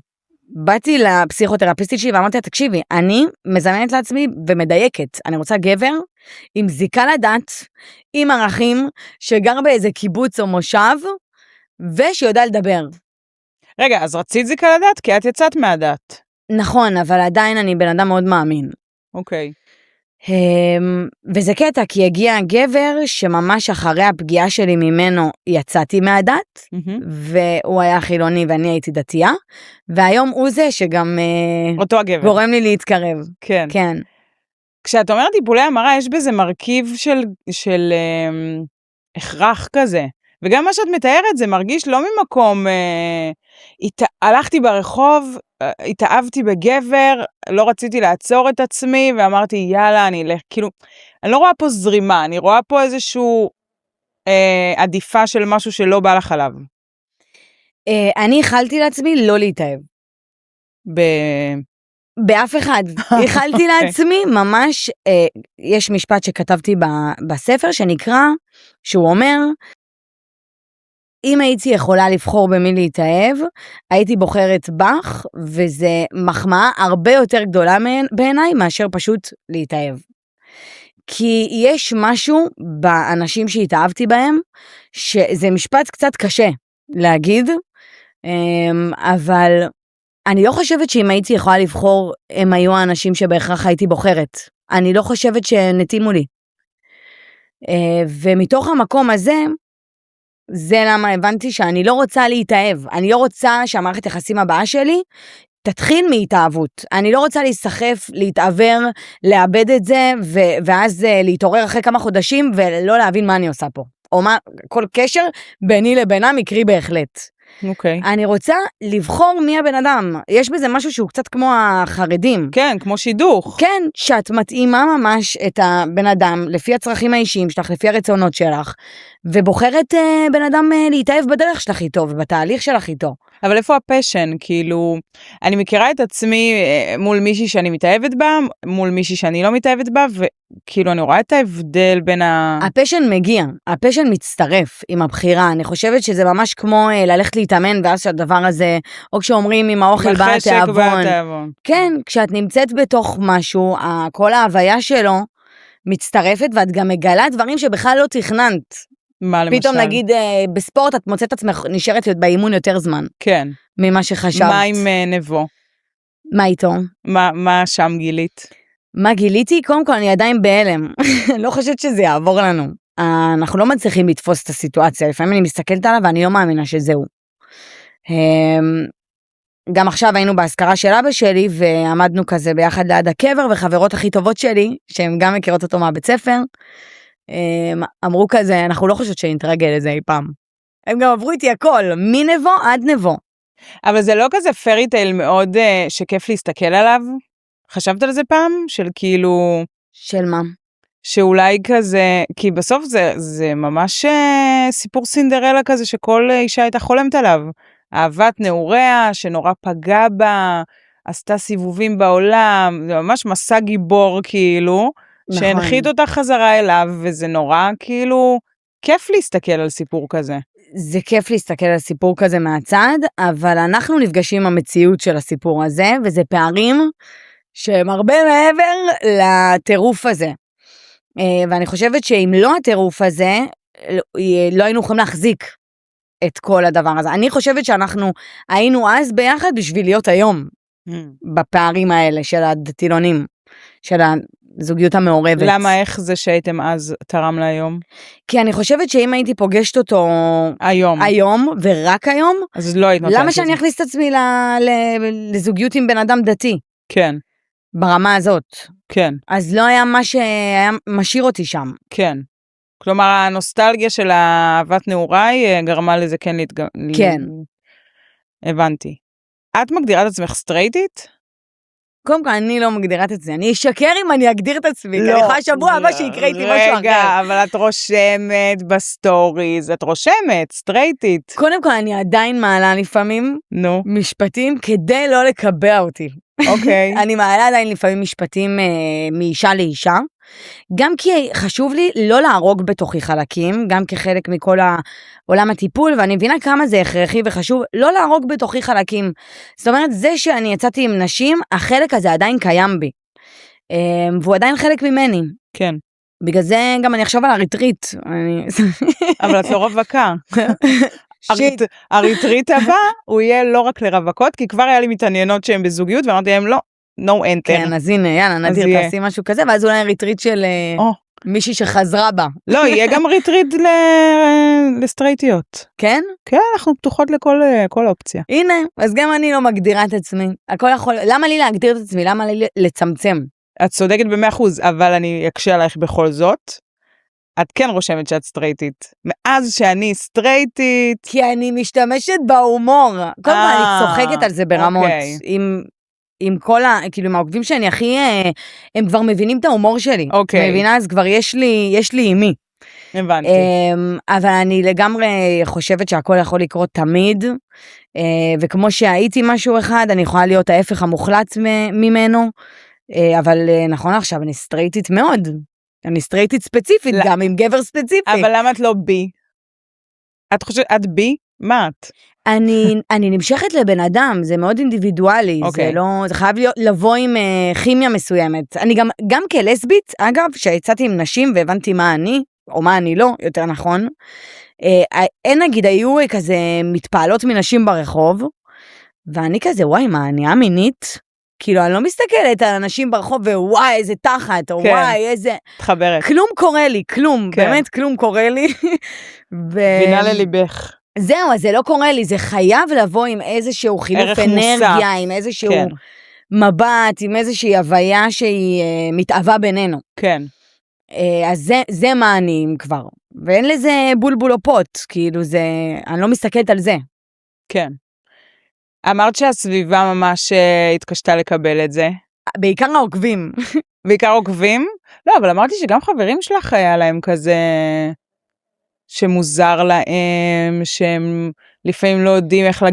באתי לפסיכותרפיסטית שלי ואמרתי לה, תקשיבי, אני מזמנת לעצמי ומדייקת. אני רוצה גבר עם זיקה לדת, עם ערכים, שגר באיזה קיבוץ או מושב, ושיודע לדבר. רגע, אז רצית זיקה לדת? כי את יצאת מהדת. נכון, אבל עדיין אני בן אדם מאוד מאמין. אוקיי. וזה קטע, כי הגיע גבר שממש אחרי הפגיעה שלי ממנו יצאתי מהדת, והוא היה חילוני ואני הייתי דתייה, והיום הוא זה שגם אותו הגבר. גורם לי להתקרב. כן. כן. כשאת אומרת טיפולי המרה, יש בזה מרכיב של הכרח כזה. וגם מה שאת מתארת, זה מרגיש לא ממקום, הלכתי ברחוב, התאהבתי בגבר, לא רציתי לעצור את עצמי, ואמרתי, יאללה, אני אלך, כאילו, אני לא רואה פה זרימה, אני רואה פה איזשהו עדיפה של משהו שלא בא לך עליו. אני החלתי לעצמי לא להתאהב. באף אחד. החלתי לעצמי ממש, יש משפט שכתבתי בספר שנקרא, שהוא אומר, אם הייתי יכולה לבחור במי להתאהב, הייתי בוחרת בך, וזה מחמאה הרבה יותר גדולה בעיניי, מאשר פשוט להתאהב. כי יש משהו באנשים שהתאהבתי בהם, שזה משפט קצת קשה להגיד, אבל אני לא חושבת שאם הייתי יכולה לבחור, הם היו האנשים שבהכרח הייתי בוחרת. אני לא חושבת שנתימו לי. ומתוך המקום הזה, זה למה הבנתי שאני לא רוצה להתאהב. אני לא רוצה שהמערכת יחסים הבאה שלי תתחיל מהתאהבות. אני לא רוצה להיסחף, להתעבר, לאבד את זה, ואז להתעורר אחרי כמה חודשים, ולא להבין מה אני עושה פה. או מה, כל קשר ביני לבינה מקרי בהחלט. אוקיי. אני רוצה לבחור מי הבן אדם. יש בזה משהו שהוא קצת כמו החרדים. כן, כמו שידוך. כן, שאת מתאימה ממש את הבן אדם, לפי הצרכים האישיים שלך, לפי הרצונות שלך, ובוחרת בן אדם להתאהב בדרך שלך איתו, ובתהליך שלך איתו. אבל איפה הפשן? כאילו, אני מכירה את עצמי מול מישהי שאני מתאהבת בה, מול מישהי שאני לא מתאהבת בה, וכאילו אני רואה את ההבדל בין הפשן מגיע, הפשן מצטרף עם הבחירה. אני חושבת שזה ממש כמו ללכת להתאמן, ואז שהדבר הזה, או כשאומרים עם האוכל בא התיאבון. כן, כשאת נמצאת בתוך משהו, כל ההוויה שלו מצטרפת, ואת גם מגלה דברים שבכלל לא תכננת. מה למשל? פתאום נגיד בספורט את מוצאת עצמך נשארת להיות באימון יותר זמן. כן. ממה שחשבת. מה עם נבו? מה איתו? מה שם גילית? מה גיליתי? קודם כל אני עדיין בהלם. לא חושבת שזה יעבור לנו. אנחנו לא מצליחים לתפוס את הסיטואציה. לפעמים אני מסתכלת עליו ואני לא מאמינה שזהו. גם עכשיו היינו בהזכרה של אבא שלי ועמדנו כזה ביחד ליד הקבר, וחברות הכי טובות שלי, שהן גם מכירות אותו מהבית ספר, אמרו כזה, אנחנו לא חושבת שנתרגל לזה אי פעם. הם גם עברו איתי הכל, מנבו עד נבו. אבל זה לא כזה פרי טייל מאוד שכיף להסתכל עליו? חשבת על זה פעם? של כאילו... של מה? שאולי כזה, כי בסוף זה ממש סיפור סינדרלה כזה שכל אישה הייתה חולמת עליו. אהבת נעוריה שנורא פגע בה, עשתה סיבובים בעולם, זה ממש מסע גיבור כאילו, נכון. שהנחית אותה חזרה אליו, וזה נורא כאילו כיף להסתכל על סיפור כזה. זה כיף להסתכל על סיפור כזה מהצד, אבל אנחנו נפגשים עם המציאות של הסיפור הזה, וזה פערים שהם הרבה מעבר לטירוף הזה. ואני חושבת שאם לא הטירוף הזה, לא היינו יכולים להחזיק את כל הדבר הזה. אני חושבת שאנחנו היינו אז ביחד בשביל להיות היום, בפערים האלה של הדתילונים, של הזוגיות המעורבת. למה, איך זה שהייתם אז תרם להיום? כי אני חושבת שאם הייתי פוגשת אותו היום ורק היום, אז לא היית נותנת. למה שאני אכניס את עצמי לזוגיות עם בן אדם דתי? כן. ברמה הזאת. כן. אז לא היה מה שהיה משאיר אותי שם. כן. כלומר, הנוסטלגיה של אהבת נעוריי גרמה לזה כן כן. הבנתי. את מגדירה את עצמך סטרייטית? קודם כל, אני לא מגדירה את עצמי. אני אשקר אם אני אגדיר את עצמי. כי אני יכולה שבוע הבא שיקרה איתי משהו אחר. רגע, אבל את רושמת בסטוריז, את רושמת, סטרייטית. קודם כל, אני עדיין מעלה לפעמים משפטים כדי לא לקבע אותי. אוקיי. אני מעלה עדיין לפעמים משפטים מאישה לאישה. גם כי חשוב לי לא להרוג בתוכי חלקים, גם כחלק מכל העולם הטיפול, ואני מבינה כמה זה הכרחי וחשוב לא להרוג בתוכי חלקים. זאת אומרת, זה שאני יצאתי עם נשים, החלק הזה עדיין קיים בי. והוא עדיין חלק ממני. כן. בגלל זה גם אני אחשוב על הריטריט. אבל את לא רווקה. הריטריט הבא, הוא יהיה לא רק לרווקות, כי כבר היה לי מתעניינות שהן בזוגיות, ואמרתי להם לא, no enter. כן, אז הנה, יאללה, נדיר, תעשי משהו כזה, ואז אולי ריטריט של מישהי שחזרה בה. לא, יהיה גם ריטריט לסטרייטיות. כן? כן, אנחנו פתוחות לכל אופציה. הנה, אז גם אני לא מגדירה את עצמי. הכל יכול, למה לי להגדיר את עצמי? למה לי לצמצם? את צודקת ב100%, אבל אני אקשה עלייך בכל זאת. את כן רושמת שאת סטרייטית. מאז שאני סטרייטית... כי אני משתמשת בהומור. כל פעם אני צוחקת על זה ברמות. עם כל כאילו, עם העוקבים שאני הכי... הם כבר מבינים את ההומור שלי. אוקיי. מבינה? אז כבר יש לי עם מי. הבנתי. אבל אני לגמרי חושבת שהכל יכול לקרות תמיד, וכמו שהייתי משהו אחד, אני יכולה להיות ההפך המוחלט ממנו, אבל נכון עכשיו, אני סטרייטית מאוד. אני סטרייטית ספציפית, גם עם גבר ספציפי. אבל למה את לא בי? את חושבת, את בי? מה את? אני נמשכת לבן אדם, זה מאוד אינדיבידואלי, זה לא, זה חייב לבוא עם כימיה מסוימת. אני גם כלסבית, אגב, שיצאתי עם נשים והבנתי מה אני, או מה אני לא, יותר נכון, אין נגיד, היו כזה מתפעלות מנשים ברחוב, ואני כזה, וואי, מה, אני מינית? כאילו, אני לא מסתכלת על אנשים ברחוב, ווואי, איזה תחת, או וואי, איזה... תחברת. כלום קורה לי, כלום, באמת כלום קורה לי. בינה לליבך. זהו, אז זה לא קורה לי, זה חייב לבוא עם איזשהו חילוף אנרגיה, עם איזשהו מבט, עם איזושהי הוויה שהיא מתאהבה בינינו. כן. אז זה מעניין כבר. ואין לזה בולבול או פוט, כאילו זה, אני לא מסתכלת על זה. כן. אמרת שהסביבה ממש התקשתה לקבל את זה. בעיקר העוקבים. בעיקר עוקבים? לא, אבל אמרתי שגם חברים שלך היה להם כזה... שמוזר להם, שהם לפעמים לא יודעים איך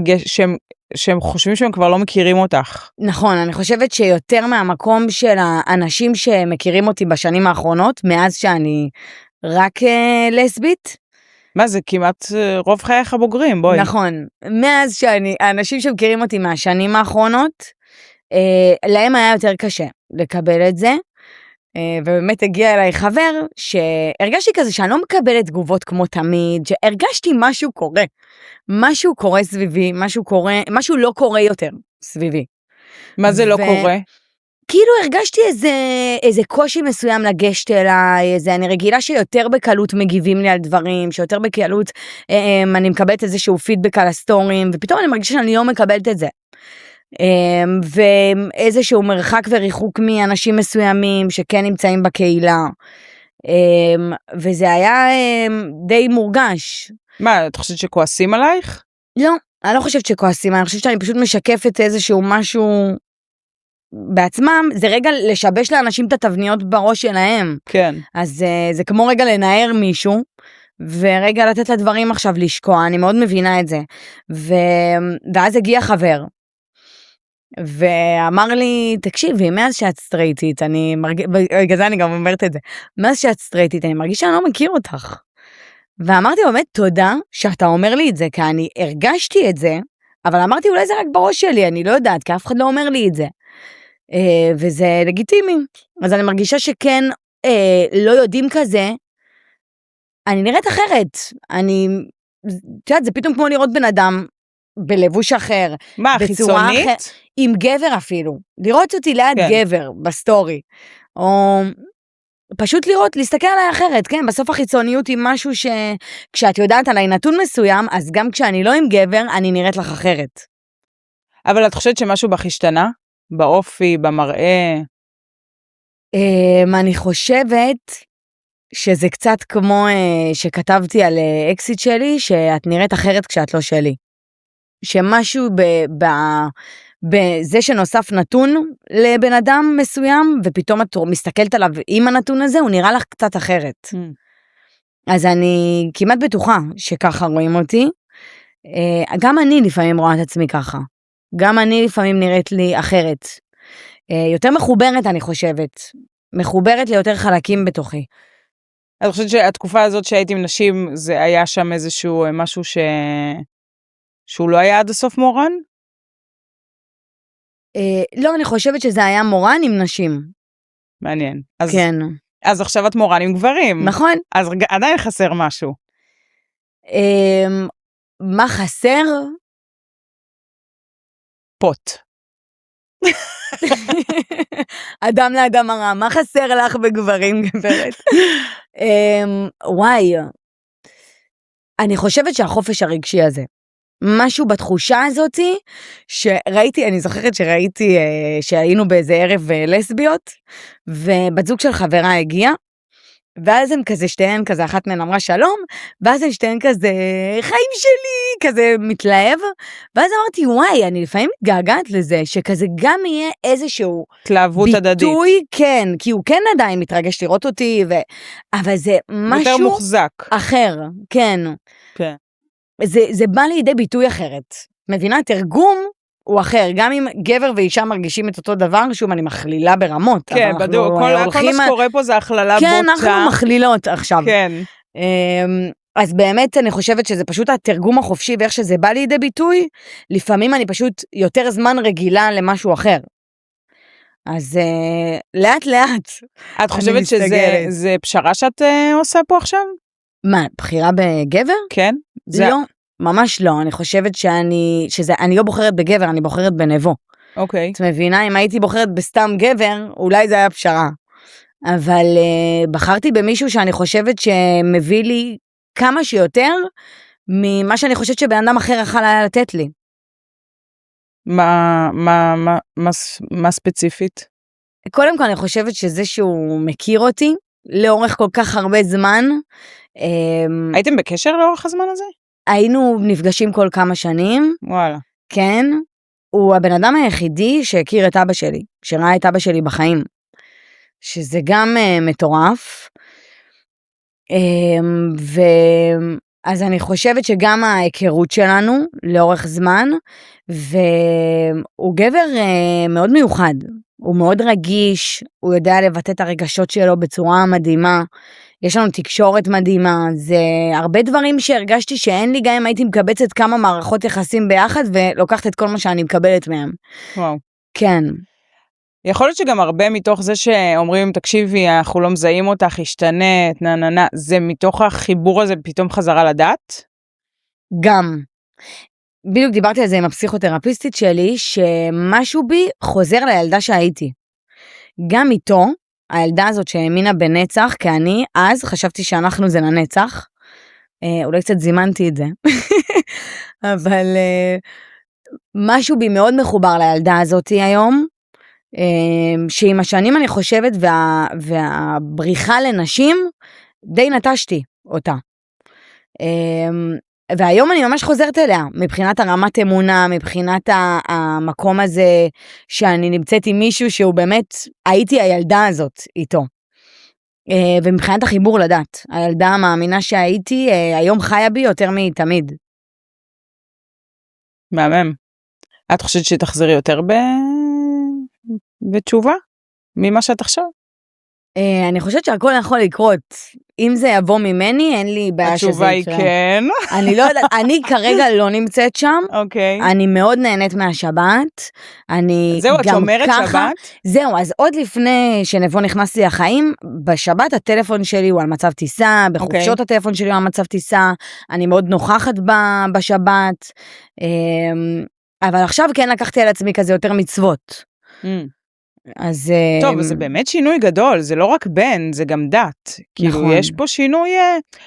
שהם חושבים שהם כבר לא מכירים אותך. נכון, אני חושבת שיותר מהמקום של האנשים שמכירים אותי בשנים האחרונות, מאז שאני רק לסבית. מה זה? כמעט רוב חייך הבוגרים, בואי. נכון, מאז האנשים שמכירים אותי מהשנים האחרונות, להם היה יותר קשה לקבל את זה, ובאמת הגיע אליי חבר שהרגשתי כזה שאני לא מקבלת תגובות כמו תמיד, שהרגשתי משהו קורה סביבי, משהו לא קורה יותר סביבי. מה זה לא קורה? כאילו הרגשתי איזה קושי מסוים לגשת אליי, אני רגילה שיותר בקלות מגיבים לי על דברים, שיותר בקלות אני מקבלת איזשהו פידבק על הסטורים, ופתאום אני מרגישה שאני לא מקבלת את זה. ואיזשהו מרחק וריחוק מאנשים מסוימים שכן נמצאים בקהילה, וזה היה די מורגש. מה, את חושבת שכועסים עלייך? לא, אני לא חושבת שכועסים, אני חושבת שאני פשוט משקפת איזשהו משהו בעצמם, זה רגע לשבש לאנשים את התבניות בראש שלהם. כן. אז זה כמו רגע לנער מישהו, ורגע לתת לדברים עכשיו לשקוע, אני מאוד מבינה את זה. ואז הגיע חבר, ואמר לי, תקשיבי, מאז שאת סטרייטית, בגלל זה אני גם אומרת את זה, מאז שאת סטרייטית, אני מרגישה שאני לא מכיר אותך. ואמרתי באמת תודה שאתה אומר לי את זה, כי אני הרגשתי את זה, אבל אמרתי אולי זה רק בראש שלי, אני לא יודעת, כי אף אחד לא אומר לי את זה. וזה לגיטימי. אז אני מרגישה שכן, לא יודעים כזה, אני נראית אחרת. זה פתאום כמו לראות בן אדם, בלבוש אחר. מה, חיצונית? אחר, עם גבר אפילו. לראות אותי ליד גבר בסטורי. או פשוט להסתכל עליי אחרת, כן? בסוף החיצוניות היא משהו כשאת יודעת עליי נתון מסוים, אז גם כשאני לא עם גבר, אני נראית לך אחרת. אבל את חושבת שמשהו בך השתנה? באופי, במראה? אני חושבת שזה קצת כמו שכתבתי על אקסיט שלי, שאת נראית אחרת כשאת לא שלי. שמשהו בזה שנוסף נתון לבן אדם מסוים, ופתאום את מסתכלת עליו עם הנתון הזה, הוא נראה לך קצת אחרת. אז אני כמעט בטוחה שככה רואים אותי. גם אני לפעמים רואה את עצמי ככה. גם אני לפעמים נראית לי אחרת. יותר מחוברת אני חושבת. מחוברת ליותר חלקים בתוכי. אני חושבת שהתקופה הזאת שהייתי עם נשים, זה היה שם איזשהו משהו שהוא לא היה עד הסוף מורן? לא, אני חושבת שזה היה מורן עם נשים. מעניין. כן. אז עכשיו את מורן עם גברים. נכון. אז עדיין חסר משהו. מה חסר? פוט. אדם לאדם הרע, מה חסר לך בגברים, גברת? וואי, אני חושבת שהחופש הרגשי הזה, משהו בתחושה הזאת, שראיתי, אני זוכרת שראיתי שהיינו באיזה ערב לסביות, ובת זוג של חברה הגיעה, ואז הם כזה שתיהן כזה, אחת מהן אמרה שלום, ואז הם שתיהן כזה, חיים שלי, כזה מתלהב, ואז אמרתי, וואי, אני לפעמים מתגעגעת לזה, שכזה גם יהיה איזשהו התלהבות הדדית. ביטוי, כן, כי הוא כן עדיין מתרגש לראות אותי, אבל זה משהו יותר מוחזק. אחר, כן. כן. זה בא לידי ביטוי אחרת. מבינה? תרגום הוא אחר, גם אם גבר ואישה מרגישים את אותו דבר, שוב, אני מכלילה ברמות. כן, בדיוק, כל מה שקורה פה זה הכללה בוטה. כן, אנחנו מכלילות עכשיו. כן. אז באמת אני חושבת שזה פשוט התרגום החופשי, ואיך שזה בא לידי ביטוי, לפעמים אני פשוט יותר זמן רגילה למשהו אחר. אז לאט לאט. את חושבת שזה פשרה שאת עושה פה עכשיו? מה, בחירה בגבר? כן. לא. ממש לא, אני חושבת אני לא בוחרת בגבר, אני בוחרת בנבו. אוקיי. את מבינה, אם הייתי בוחרת בסתם גבר, אולי זה היה פשרה. אבל בחרתי במישהו שאני חושבת שמביא לי כמה שיותר, ממה שאני חושבת שבן אדם אחר יכול היה לתת לי. מה ספציפית? קודם כל אני חושבת שזה שהוא מכיר אותי, לאורך כל כך הרבה זמן. הייתם בקשר לאורך הזמן הזה? היינו נפגשים כל כמה שנים. וואלה. כן, הוא הבן אדם היחידי שהכיר את אבא שלי, שראה את אבא שלי בחיים. שזה גם מטורף. אז אני חושבת שגם ההיכרות שלנו לאורך זמן, והוא גבר מאוד מיוחד. הוא מאוד רגיש, הוא יודע לבטא את הרגשות שלו בצורה מדהימה. יש לנו תקשורת מדהימה, זה הרבה דברים שהרגשתי שאין לי, גם אם הייתי מקבצת כמה מערכות יחסים ביחד, ולוקחת את כל מה שאני מקבלת מהם. וואו. כן. יכול להיות שגם הרבה מתוך זה שאומרים, תקשיבי, אנחנו לא מזהים אותך, השתנית, נננה, זה מתוך החיבור הזה פתאום חזרה לדת? גם. בדיוק דיברתי על זה עם הפסיכותרפיסטית שלי, שמשהו בי חוזר לילדה שהייתי. גם איתו, הילדה הזאת שהאמינה בנצח, כי אני אז חשבתי שאנחנו זה לנצח, אולי קצת זימנתי את זה, אבל משהו בי מאוד מחובר לילדה הזאת היום, שעם השנים אני חושבת, והבריחה לנשים, די נטשתי אותה. והיום אני ממש חוזרת אליה, מבחינת הרמת אמונה, מבחינת המקום הזה, שאני נמצאת עם מישהו שהוא באמת, הייתי הילדה הזאת איתו. ומבחינת החיבור לדת, הילדה המאמינה שהייתי, היום חיה בי יותר מתמיד. מהמם. את חושבת שתחזרי יותר בתשובה? ממה שאת עכשיו? אני חושבת שהכל יכול לקרות. אם זה יבוא ממני, אין לי בעיה שזה יקרה. התשובה היא כן. אני לא יודעת, אני כרגע לא נמצאת שם. אוקיי. אני מאוד נהנית מהשבת. זהו, את שומרת שבת? זהו, אז עוד לפני שנבוא נכנס לי החיים, בשבת הטלפון שלי הוא על מצב טיסה, בחופשות הטלפון שלי הוא על מצב טיסה, אני מאוד נוכחת בשבת, אבל עכשיו כן לקחתי על עצמי כזה יותר מצוות. אז טוב, זה באמת שינוי גדול, זה לא רק בן, זה גם דת. כאילו, יש פה שינוי,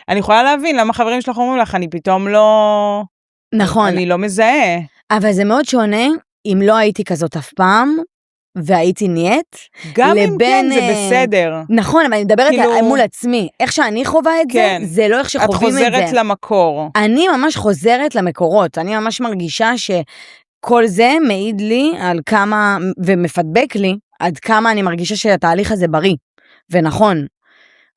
אני יכולה להבין למה חברים שלך אומרים לך, אני פתאום לא... נכון. אני לא מזהה. אבל זה מאוד שונה, אם לא הייתי כזאת אף פעם, והייתי נהיית. גם אם כן, זה בסדר. נכון, אבל אני מדברת מול עצמי. איך שאני חווה את זה, זה לא איך שחווים את זה. את חוזרת למקור. אני ממש חוזרת למקורות, אני ממש מרגישה שכל זה מעיד לי על כמה, ומפדבק לי, עד כמה אני מרגישה שהתהליך הזה בריא, ונכון.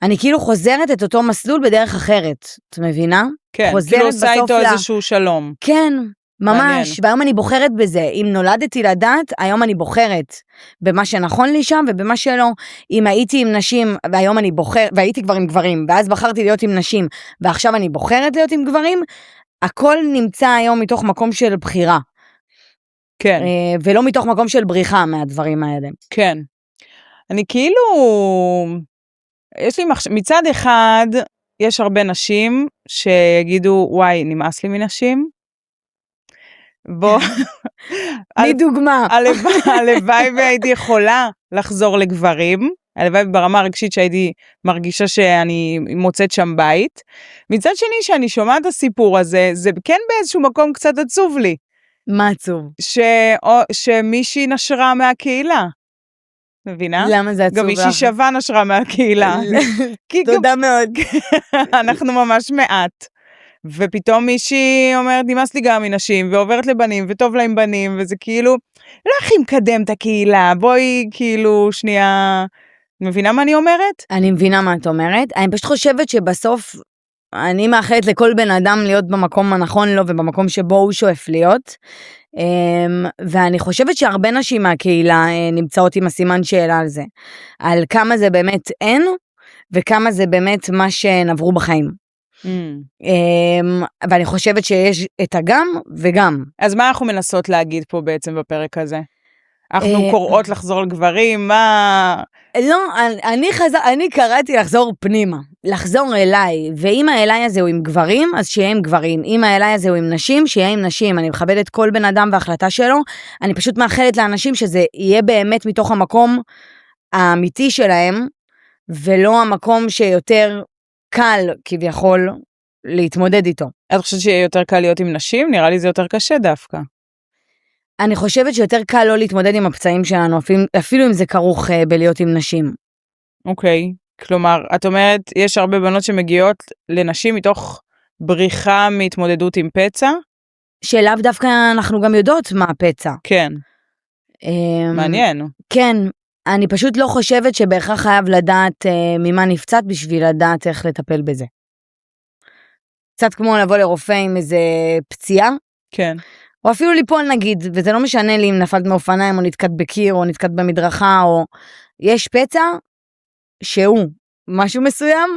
אני כאילו חוזרת את אותו מסלול בדרך אחרת, את מבינה? כן, כאילו עושה איתו איזשהו שלום. כן, ממש, והיום אני בוחרת בזה. אם נולדתי לדעת, היום אני בוחרת במה שנכון לי שם ובמה שלא. אם הייתי עם נשים, והיום אני בוחרת, והייתי כבר עם גברים, ואז בחרתי להיות עם נשים, ועכשיו אני בוחרת להיות עם גברים, הכל נמצא היום מתוך מקום של בחירה. כן. ולא מתוך מקום של בריחה מהדברים האלה. כן. אני כאילו, יש לי מצד אחד, יש הרבה נשים שיגידו, וואי, נמאס לי מנשים. בוא. תני דוגמה. הלוואי והייתי יכולה לחזור לגברים, הלוואי ברמה הרגשית שהייתי מרגישה שאני מוצאת שם בית. מצד שני, שאני שומעת את הסיפור הזה, זה כן באיזשהו מקום קצת עצוב לי. מה עצוב? שמישהי נשרה מהקהילה. מבינה? למה זה עצוב לך? גם מישהי שווה נשרה מהקהילה. תודה מאוד. אנחנו ממש מעט. ופתאום מישהי אומרת, נמאס לי גם מנשים, ועוברת לבנים, וטוב לה עם בנים, וזה כאילו, לא הכי מקדם את הקהילה, בואי כאילו שנייה, מבינה מה אני אומרת? אני מבינה מה את אומרת, אני פשוט חושבת שבסוף, אני מאחלת לכל בן אדם להיות במקום הנכון לו, ובמקום שבו הוא שואף להיות, ואני חושבת שהרבה נשים מהקהילה נמצאות עם הסימן שאלה על זה, על כמה זה באמת אין, וכמה זה באמת מה שנעברו בחיים. ואני חושבת שיש את הגם וגם. אז מה אנחנו מנסות להגיד פה בעצם בפרק הזה? אנחנו קוראות לחזור לגברים, מה? לא, אני קראתי לחזור פנימה, לחזור אליי, ואם האליי הזה הוא עם גברים, אז שיהיה עם גברים, אם האליי הזה הוא עם נשים, שיהיה עם נשים, אני מכבדת כל בן אדם וההחלטה שלו, אני פשוט מאחלת לאנשים שזה יהיה באמת מתוך המקום האמיתי שלהם, ולא המקום שיותר קל כביכול להתמודד איתו. את חושבת שיהיה יותר קל להיות עם נשים? נראה לי זה יותר קשה דווקא. אני חושבת שיותר קל לא להתמודד עם הפצעים שלנו, אפילו אם זה כרוך בלהיות עם נשים. אוקיי, כלומר, את אומרת, יש הרבה בנות שמגיעות לנשים מתוך בריחה מהתמודדות עם פצע? שלאו דווקא אנחנו גם יודעות מה הפצע. כן. מעניין. כן, אני פשוט לא חושבת שבהכרח חייב לדעת ממה נפצעת בשביל לדעת איך לטפל בזה. קצת כמו לבוא לרופא עם איזה פציעה. כן. או אפילו ליפול נגיד, וזה לא משנה לי אם נפלת מאופניים או נתקעת בקיר או נתקעת במדרכה, או יש פצע שהוא משהו מסוים,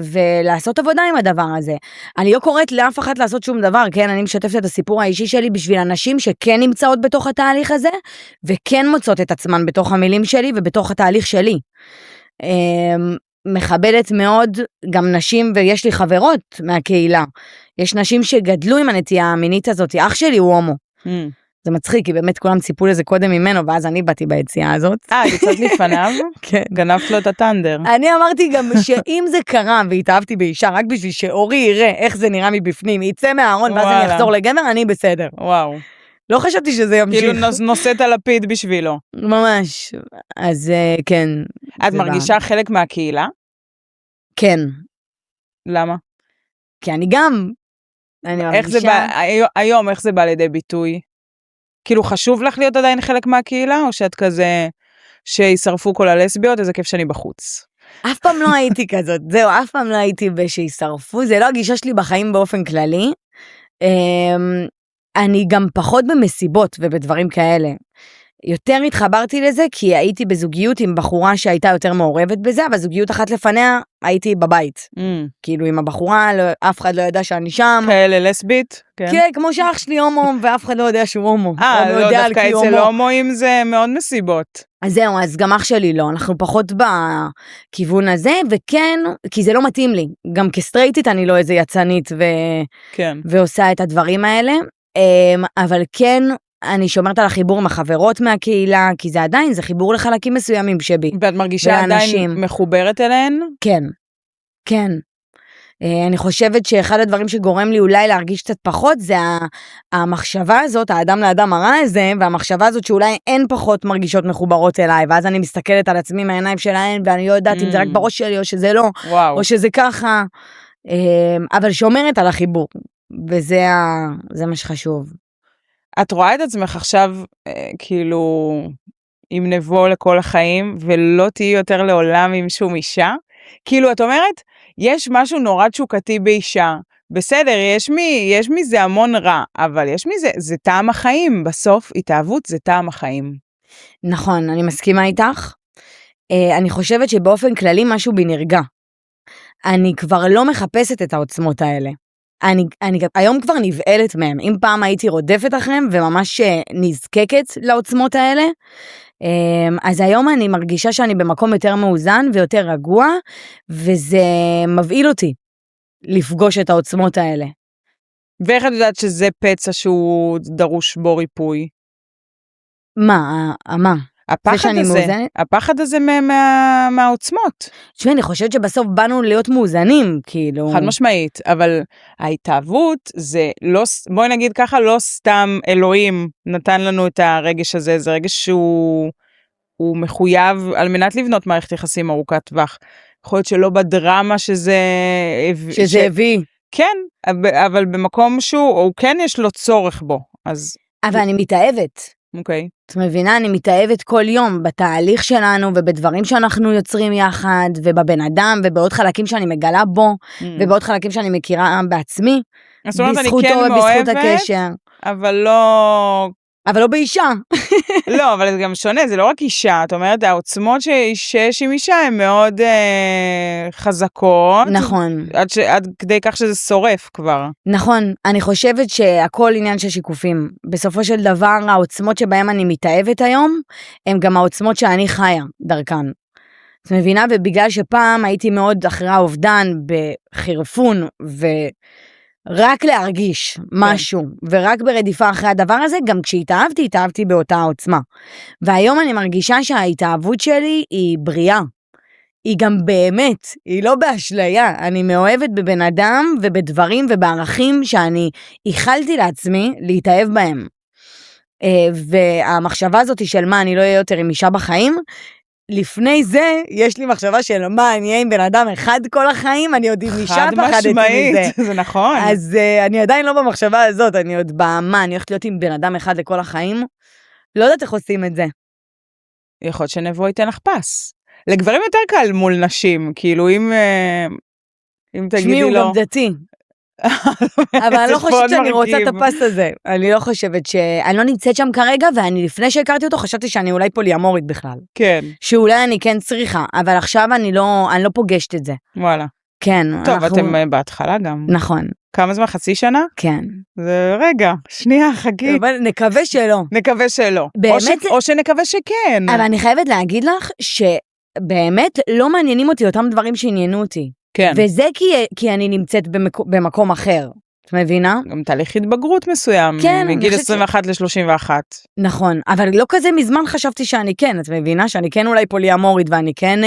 ולעשות עבודה עם הדבר הזה. אני לא קוראת לאף אחת לעשות שום דבר, כן? אני משתפת את הסיפור האישי שלי בשביל אנשים שכן נמצאות בתוך התהליך הזה, וכן מוצאות את עצמן בתוך המילים שלי ובתוך התהליך שלי. מכבדת מאוד גם נשים, ויש לי חברות מהקהילה. יש נשים שגדלו עם הנטייה המינית הזאת, אח שלי הוא הומו. זה מצחיק, כי באמת כולם ציפו לזה קודם ממנו, ואז אני באתי ביציאה הזאת. יצאת לפניו? כן. גנבת לו את הטנדר. אני אמרתי גם שאם זה קרה, והתאהבתי באישה, רק בשביל שאורי יראה איך זה נראה מבפנים, יצא מהארון, ואז אני אחזור לגבר, אני בסדר. וואו. לא חשבתי שזה ימשיך. כאילו נושאת הלפיד בשבילו. ממש. אז כן. את מרגישה חלק מהקהילה? כן. למה? כי אני גם. היום איך זה בא לידי ביטוי? כאילו חשוב לך להיות עדיין חלק מהקהילה, או שאת כזה שישרפו כל הלסביות, איזה כיף שאני בחוץ? אף פעם לא הייתי כזאת, זהו, אף פעם לא הייתי שישרפו, זה לא הגישה שלי בחיים באופן כללי. אני גם פחות במסיבות ובדברים כאלה. יותר התחברתי לזה כי הייתי בזוגיות עם בחורה שהייתה יותר מעורבת בזה, אבל זוגיות אחת לפניה הייתי בבית. כאילו עם הבחורה, אף אחד לא ידע שאני שם. כאלה לסבית? כן, כמו שאח שלי הומו, ואף אחד לא יודע שהוא הומו. לא, דווקא אצל הומואים זה מאוד מסיבות. אז זהו, אז גם אח שלי לא, אנחנו פחות בכיוון הזה, וכן, כי זה לא מתאים לי. גם כסטרייטית אני לא איזה יצנית ועושה את הדברים האלה, אבל כן, אני שומרת על החיבור עם החברות מהקהילה, כי זה עדיין, זה חיבור לחלקים מסוימים שבי. ואת מרגישה עדיין מחוברת אליהן? כן, כן. אני חושבת שאחד הדברים שגורם לי אולי להרגיש קצת פחות, זה המחשבה הזאת, האדם לאדם הרע הזה, והמחשבה הזאת שאולי אין פחות מרגישות מחוברות אליי, ואז אני מסתכלת על עצמי מהעיניים שלהן, ואני לא יודעת אם זה רק בראש שלי, או שזה לא, או שזה ככה, אבל שומרת על החיבור, וזה מה שחשוב. את רואה את עצמך עכשיו, כאילו, אם נבוא לכל החיים, ולא תהיי יותר לעולם עם שום אישה? כאילו, את אומרת, יש משהו נורא תשוקתי באישה, בסדר, יש מזה המון רע, אבל יש מזה, זה טעם החיים, בסוף התאהבות זה טעם החיים. נכון, אני מסכימה איתך. אני חושבת שבאופן כללי משהו בי נרגע. אני כבר לא מחפשת את העוצמות האלה. אני היום כבר נבעלת מהם. אם פעם הייתי רודפת אחריהם וממש נזקקת לעוצמות האלה, אז היום אני מרגישה שאני במקום יותר מאוזן ויותר רגוע, וזה מבהיל אותי לפגוש את העוצמות האלה. ואיך את יודעת שזה פצע שהוא דרוש בו ריפוי? מה? הפחד הזה מהעוצמות. תשמעי, אני חושבת שבסוף באנו להיות מאוזנים, כאילו. חד משמעית, אבל ההתאהבות זה לא, בואי נגיד ככה, לא סתם אלוהים נתן לנו את הרגש הזה, זה רגש שהוא מחויב על מנת לבנות מערכת יחסים ארוכת טווח. יכול להיות שלא בדרמה שזה הביא. כן, אבל במקום שהוא כן יש לו צורך בו, אז... אבל אני מתאהבת. אוקיי. את מבינה, אני מתאהבת כל יום בתהליך שלנו ובדברים שאנחנו יוצרים יחד, ובבן אדם ובעוד חלקים שאני מגלה בו, ובעוד חלקים שאני מכירה בעצמי, בזכותו ובזכות הקשר. אבל לא באישה. לא, אבל זה גם שונה, זה לא רק אישה, את אומרת, העוצמות שיש עם אישה הן מאוד חזקות. נכון. עד כדי כך שזה שורף כבר. נכון, אני חושבת שהכל עניין של שיקופים. בסופו של דבר, העוצמות שבהם אני מתאהבת היום, הן גם העוצמות שאני חיה דרכן. את מבינה? ובגלל שפעם הייתי מאוד אחרי האובדן בחירפון רק להרגיש משהו, ורק ברדיפה אחרי הדבר הזה, גם כשהתאהבתי באותה העוצמה. והיום אני מרגישה שההתאהבות שלי היא בריאה. היא גם באמת, היא לא באשליה. אני מאוהבת בבן אדם ובדברים ובערכים שאני איחלתי לעצמי להתאהב בהם. והמחשבה הזאת של מה, אני לא אהיה יותר עם אישה בחיים, לפני זה, יש לי מחשבה של מה, אני אהיה עם בן אדם אחד כל החיים, אני עוד עם אישה פחדתי מזה. זה נכון. אז אני עדיין לא במחשבה הזאת, אני עוד מה, אני הולכת להיות עם בן אדם אחד לכל החיים? לא יודעת איך עושים את זה. יכול להיות שנבוא ייתן לך פס. לגברים יותר קל מול נשים, כאילו אם תגידי שמי, הוא לו... גם דתי. אבל אני לא חושבת שאני רוצה את הפס הזה. אני לא חושבת אני לא נמצאת שם כרגע, ואני לפני שהכרתי אותו חשבתי שאני אולי פוליאמורית בכלל. כן. שאולי אני כן צריכה, אבל עכשיו אני לא פוגשת את זה. וואלה. כן. טוב, אתם בהתחלה גם. נכון. כמה זמן? חצי שנה? כן. זה רגע, שנייה, חגי. אבל נקווה שלא. נקווה שלא. באמת? או שנקווה שכן. אבל אני חייבת להגיד לך שבאמת לא מעניינים אותי אותם דברים שעניינו אותי. כן. וזה כי אני נמצאת במקום אחר. את מבינה? גם תהליך התבגרות מסוים. כן. מגיל 21 ל-31. נכון, אבל לא כזה מזמן חשבתי שאני כן, את מבינה? שאני כן אולי פוליאמורית ואני כן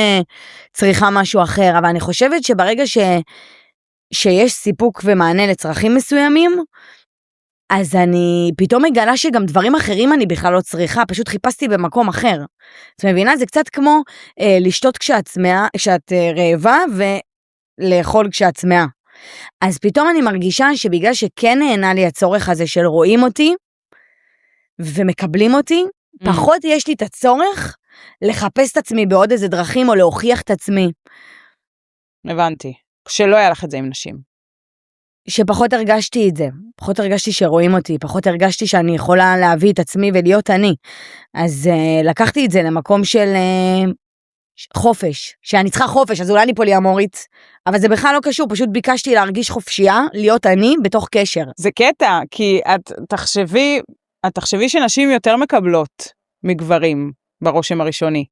צריכה משהו אחר, אבל אני חושבת שברגע שיש סיפוק ומענה לצרכים מסוימים, אז אני פתאום מגלה שגם דברים אחרים אני בכלל לא צריכה, פשוט חיפשתי במקום אחר. את מבינה? זה קצת כמו לשתות כשאת רעבה ולאכול כשאת צמאה. אז פתאום אני מרגישה שבגלל שכן נהנה לי הצורך הזה של רואים אותי ומקבלים אותי, פחות יש לי את הצורך לחפש את עצמי בעוד איזה דרכים או להוכיח את עצמי. הבנתי. שלא היה לך את זה עם נשים. שפחות הרגשתי את זה, פחות הרגשתי שרואים אותי, פחות הרגשתי שאני יכולה להביא את עצמי ולהיות אני. אז לקחתי את זה למקום של חופש, שאני צריכה חופש, אז אולי אני פוליאמורית, אבל זה בכלל לא קשור, פשוט ביקשתי להרגיש חופשייה, להיות אני בתוך קשר. זה קטע, כי את תחשבי שנשים יותר מקבלות מגברים ברושם הראשוני.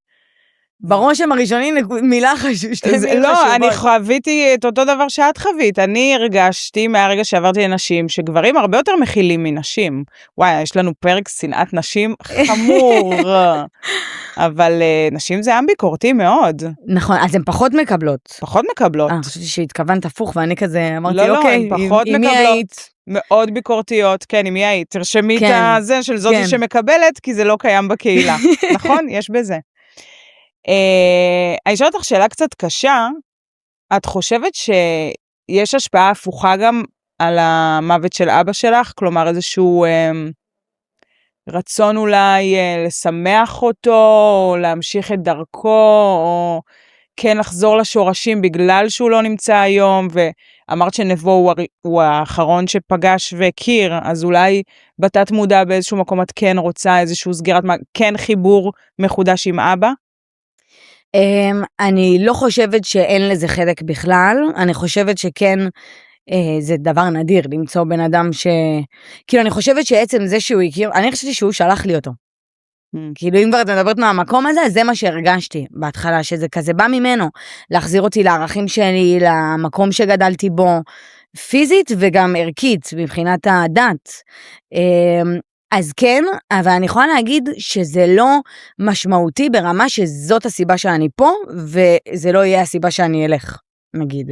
ברושם הראשוני מילה חשובה. לא, אני חוויתי את אותו דבר שאת חווית. אני הרגשתי מהרגע שעברתי לנשים, שגברים הרבה יותר מכילים מנשים. וואי, יש לנו פרק שנאת נשים חמור. אבל נשים זה עם ביקורתי מאוד. נכון, אז הן פחות מקבלות. פחות מקבלות. חשבתי שהתכוונת הפוך, ואני כזה אמרתי, לא, אוקיי, הן פחות מקבלות. מאוד ביקורתיות, כן, עם מי היית? תרשמי את זה של זאת שמקבלת, כי זה לא קיים בקהילה. נכון? יש בזה. אני שואלת לך שאלה קצת קשה, את חושבת שיש השפעה הפוכה גם על המוות של אבא שלך? כלומר איזשהו רצון אולי לשמח אותו, או להמשיך את דרכו, או... כן לחזור לשורשים בגלל שהוא לא נמצא היום, ואמרת שנבו הוא האחרון שפגש והכיר, אז אולי בתת מודע באיזשהו מקום את כן רוצה איזשהו סגירת, כן חיבור מחודש עם אבא? אני לא חושבת שאין לזה חלק בכלל, אני חושבת שכן, זה דבר נדיר למצוא בן אדם כאילו אני חושבת שעצם זה שהוא הכיר, אני חשבתי שהוא שלח לי אותו. כאילו אם כבר את מדברת מהמקום הזה, זה מה שהרגשתי בהתחלה, שזה כזה בא ממנו, להחזיר אותי לערכים שלי, למקום שגדלתי בו, פיזית וגם ערכית, מבחינת הדת. אז כן, אבל אני יכולה להגיד שזה לא משמעותי ברמה שזאת הסיבה שאני פה, וזה לא יהיה הסיבה שאני אלך, נגיד.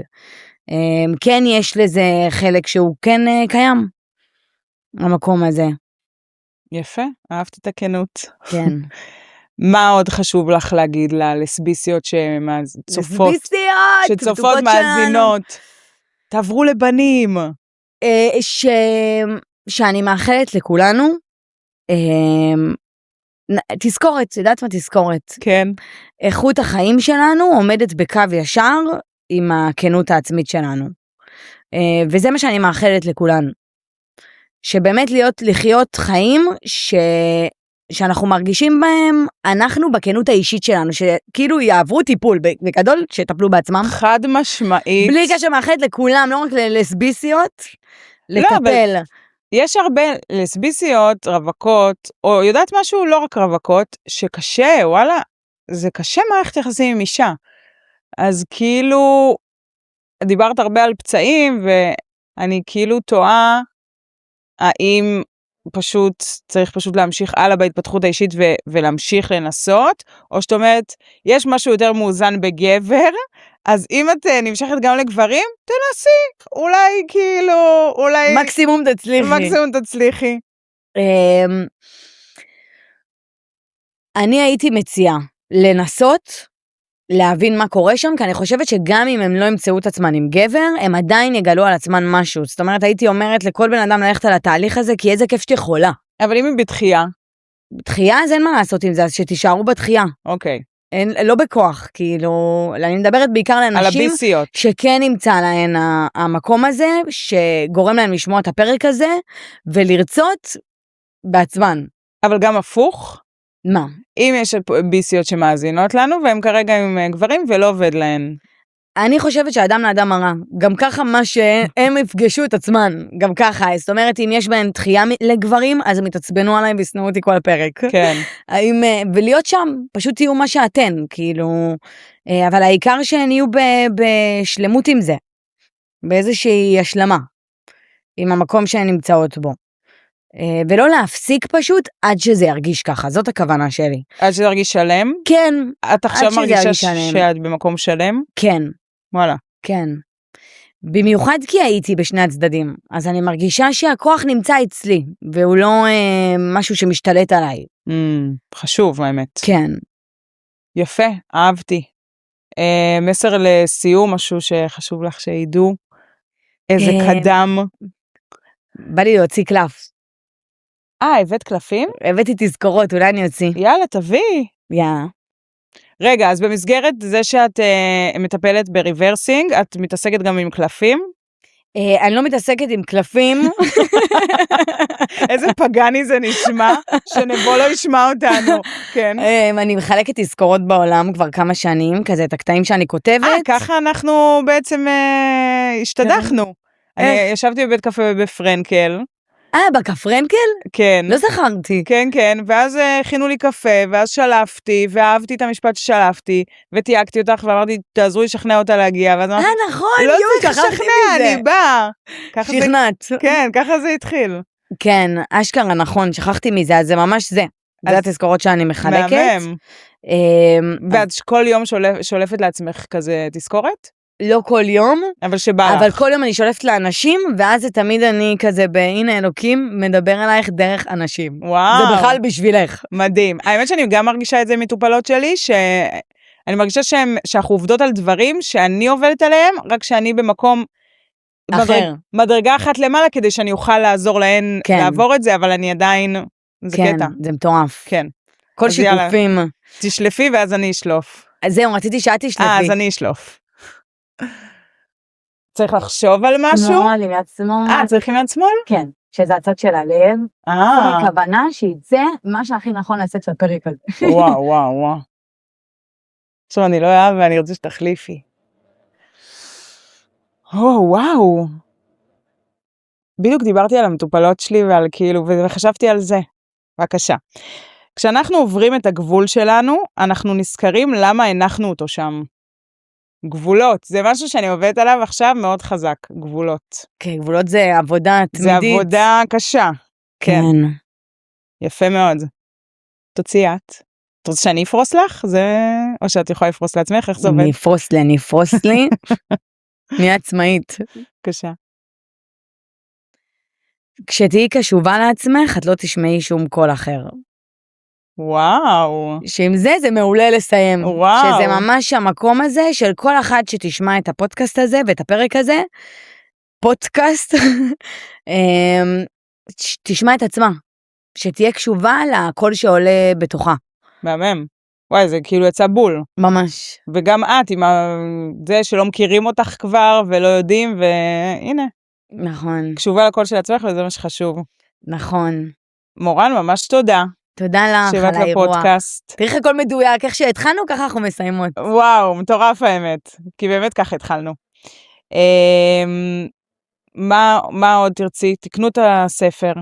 כן יש לזה חלק שהוא כן קיים, המקום הזה. יפה, אהבתי את הכנות. כן. מה עוד חשוב לך להגיד ללסביסיות שצופות מאזינות? תעברו לבנים. שאני מאחלת לכולנו, תזכורת, יודעת מה תזכורת? כן. איכות החיים שלנו עומדת בקו ישר עם הכנות העצמית שלנו. וזה מה שאני מאחלת לכולנו. שבאמת לחיות חיים שאנחנו מרגישים בהם, אנחנו בכנות האישית שלנו, שכאילו יעברו טיפול, בגדול, שטפלו בעצמם. חד משמעית. בלי קשר מאחלת לכולם, לא רק ללסביסיות, לטפל. לא, יש הרבה לסביסיות, רווקות, או יודעת משהו, לא רק רווקות, שקשה, וואלה, זה קשה מערכת יחסים עם אישה. אז כאילו, דיברת הרבה על פצעים, ואני כאילו טועה, האם צריך פשוט להמשיך הלאה בהתפתחות האישית ולהמשיך לנסות, או שאת אומרת, יש משהו יותר מאוזן בגבר, אז אם את נמשכת גם לגברים, תנסי, אולי כאילו, אולי... מקסימום תצליחי. אני הייתי מציעה לנסות להבין מה קורה שם, כי אני חושבת שגם אם הם לא ימצאו את עצמן עם גבר, הם עדיין יגלו על עצמן משהו. זאת אומרת, הייתי אומרת לכל בן אדם ללכת על התהליך הזה, כי איזה כיף שתיכולה. אבל אם היא בתחייה? בתחייה, אז אין מה לעשות עם זה, אז שתישארו בתחייה. אוקיי. לא בכוח, כאילו, אני מדברת בעיקר לאנשים שכן נמצא להן המקום הזה, שגורם להם לשמוע את הפרק הזה, ולרצות בעצמן. אבל גם הפוך? מה? אם יש ביסיות שמאזינות לנו, והם כרגע עם גברים ולא עובד להן. אני חושבת שאדם לאדם הרע, גם ככה מה שהם יפגשו את עצמן, גם ככה, זאת אומרת, אם יש בהן דחייה לגברים, אז הם יתעצבנו עליי ויסנאו אותי כל הפרק. כן. ולהיות שם, פשוט תהיו מה שאתן, כאילו, אבל העיקר שהן יהיו בשלמות עם זה, באיזושהי השלמה, עם המקום שהן נמצאות בו. ולא להפסיק פשוט עד שזה ירגיש ככה, זאת הכוונה שלי. עד שזה ירגיש שלם? כן. את עכשיו מרגישה שאת במקום שלם? כן. וואלה. כן. במיוחד כי הייתי בשני הצדדים, אז אני מרגישה שהכוח נמצא אצלי, והוא לא משהו שמשתלט עליי. חשוב, האמת. כן. יפה, אהבתי. מסר לסיום, משהו שחשוב לך שידעו. איזה קדם. בא לי להוציא קלף. הבאת קלפים? הבאתי תזכורות, אולי אני אוציא. יאללה, תביא. יאללה. רגע, אז במסגרת זה שאת מטפלת בריברסינג, את מתעסקת גם עם קלפים? אני לא מתעסקת עם קלפים. איזה פגני זה נשמע, שנבוא לא ישמע אותנו. כן. אני מחלקת תזכורות בעולם כבר כמה שנים, כזה את הקטעים שאני כותבת. ככה אנחנו בעצם השתדחנו. אני ישבתי בבית קפה בפרנקל. בקפרנקל? כן. לא זכרתי. כן, כן, ואז הכינו לי קפה, ואז שלפתי, ואהבתי את המשפט ששלפתי, ותייגתי אותך, ואמרתי, תעזרו לשכנע אותה להגיע, ואז אמרתי, נכון, לא צריך לשכנע, אני באה. שכנעת. כן, ככה זה התחיל. כן, אשכרה, נכון, שכחתי מזה, אז זה ממש זה. זה התזכורות שאני מחלקת. מהמם. ואת כל יום שולפת לעצמך כזה תזכורת? לא כל יום, אבל שבא לך. אבל כל יום אני שולפת לאנשים, ואז זה תמיד אני כזה, הנה אלוקים מדבר עלייך דרך אנשים. וואו. זה בכלל בשבילך. מדהים. האמת שאני גם מרגישה את זה מטופלות שלי, שאני מרגישה שאנחנו עובדות על דברים שאני עובדת עליהם, רק שאני במקום אחר. מדרגה אחת למעלה, כדי שאני אוכל לעזור להן לעבור את זה, אבל אני עדיין, זה קטע. כן, זה מטורף. כן. כל שיתופים. תשלפי ואז אני אשלוף. אז זהו, רציתי שאת תשלפי. אז אני אשלוף. צריך לחשוב על משהו? נורא לי מיד שמאל. צריכים מיד שמאל? כן, שזה הצד של הלב. הכוונה שיצא מה שהכי נכון לעשות של הפרק הזה. וואו. עכשיו אני לא אוהב ואני רוצה שתחליפי. וואו. בדיוק דיברתי על המטופלות שלי ועל כאילו, וחשבתי על זה. בבקשה. כשאנחנו עוברים את הגבול שלנו, אנחנו נזכרים למה הנחנו אותו שם. גבולות, זה משהו שאני עובדת עליו עכשיו מאוד חזק, גבולות. כן, גבולות זה עבודה תמידית. זה עבודה קשה. כן. יפה מאוד. תוציאי את. את רוצה שאני אפרוס לך? או שאת יכולה לפרוס לעצמך? איך זה עובד? אני אפרוס לי. מי עצמאית. קשה. כשתהי קשובה לעצמך, את לא תשמעי שום קול אחר. וואו. שעם זה מעולה לסיים. וואו. שזה ממש המקום הזה של כל אחד שתשמע את הפודקאסט הזה ואת הפרק הזה, פודקאסט, תשמע את עצמה. שתהיה קשובה לקול שעולה בתוכה. מהמם. וואי, זה כאילו יצא בול. ממש. וגם את, עם זה שלא מכירים אותך כבר ולא יודעים, והנה. נכון. קשובה לקול של עצמך וזה מה שחשוב. נכון. מורן, ממש תודה. תודה לך על האירוע. שבאת לפודקאסט. תראי הכל מדויק, איך שהתחלנו, ככה אנחנו מסיימות. וואו, מטורף האמת. כי באמת ככה התחלנו. מה עוד תרצי? תקנו את הספר.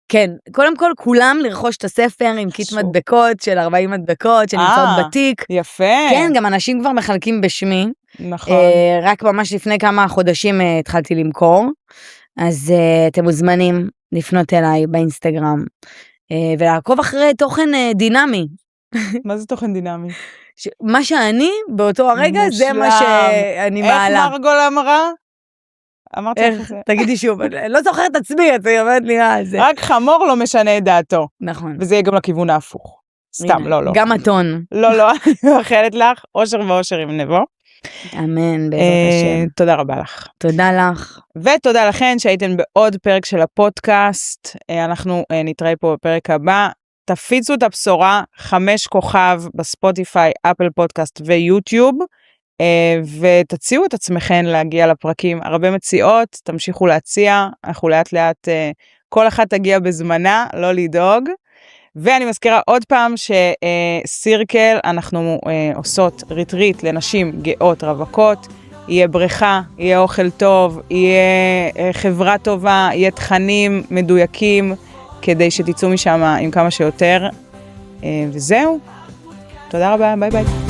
כן, קודם כל כולם לרכוש את הספר עם קיט מדבקות של 40 מדבקות שנמצאות בתיק. יפה. כן, גם אנשים כבר מחלקים בשמי. נכון. רק ממש לפני כמה חודשים התחלתי למכור. אז אתם מוזמנים לפנות אליי באינסטגרם. ולעקוב אחרי תוכן דינמי. מה זה תוכן דינמי? מה שאני באותו הרגע זה מה שאני מעלה. איך מרגול אמרה? אמרתי לך את זה. תגידי שוב, לא זוכרת עצמי, את אומרת לי זה. רק חמור לא משנה את דעתו. נכון. וזה יהיה גם לכיוון ההפוך. סתם, לא. גם הטון. לא, אני מאחלת לך, אושר ואושר עם נבו. אמן, בעזרת השם. תודה רבה לך. תודה לך. ותודה לכן שהייתן בעוד פרק של הפודקאסט. אנחנו נתראה פה בפרק הבא. תפיצו את הבשורה 5 כוכב בספוטיפיי, אפל פודקאסט ויוטיוב, ותציעו את עצמכן להגיע לפרקים. הרבה מציעות, תמשיכו להציע, אנחנו לאט לאט, כל אחת תגיע בזמנה, לא לדאוג. ואני מזכירה עוד פעם שסירקל, אנחנו עושות ריטריט לנשים גאות רווקות, יהיה בריכה, יהיה אוכל טוב, יהיה חברה טובה, יהיה תכנים מדויקים, כדי שתצאו משם עם כמה שיותר. וזהו. תודה רבה, ביי ביי.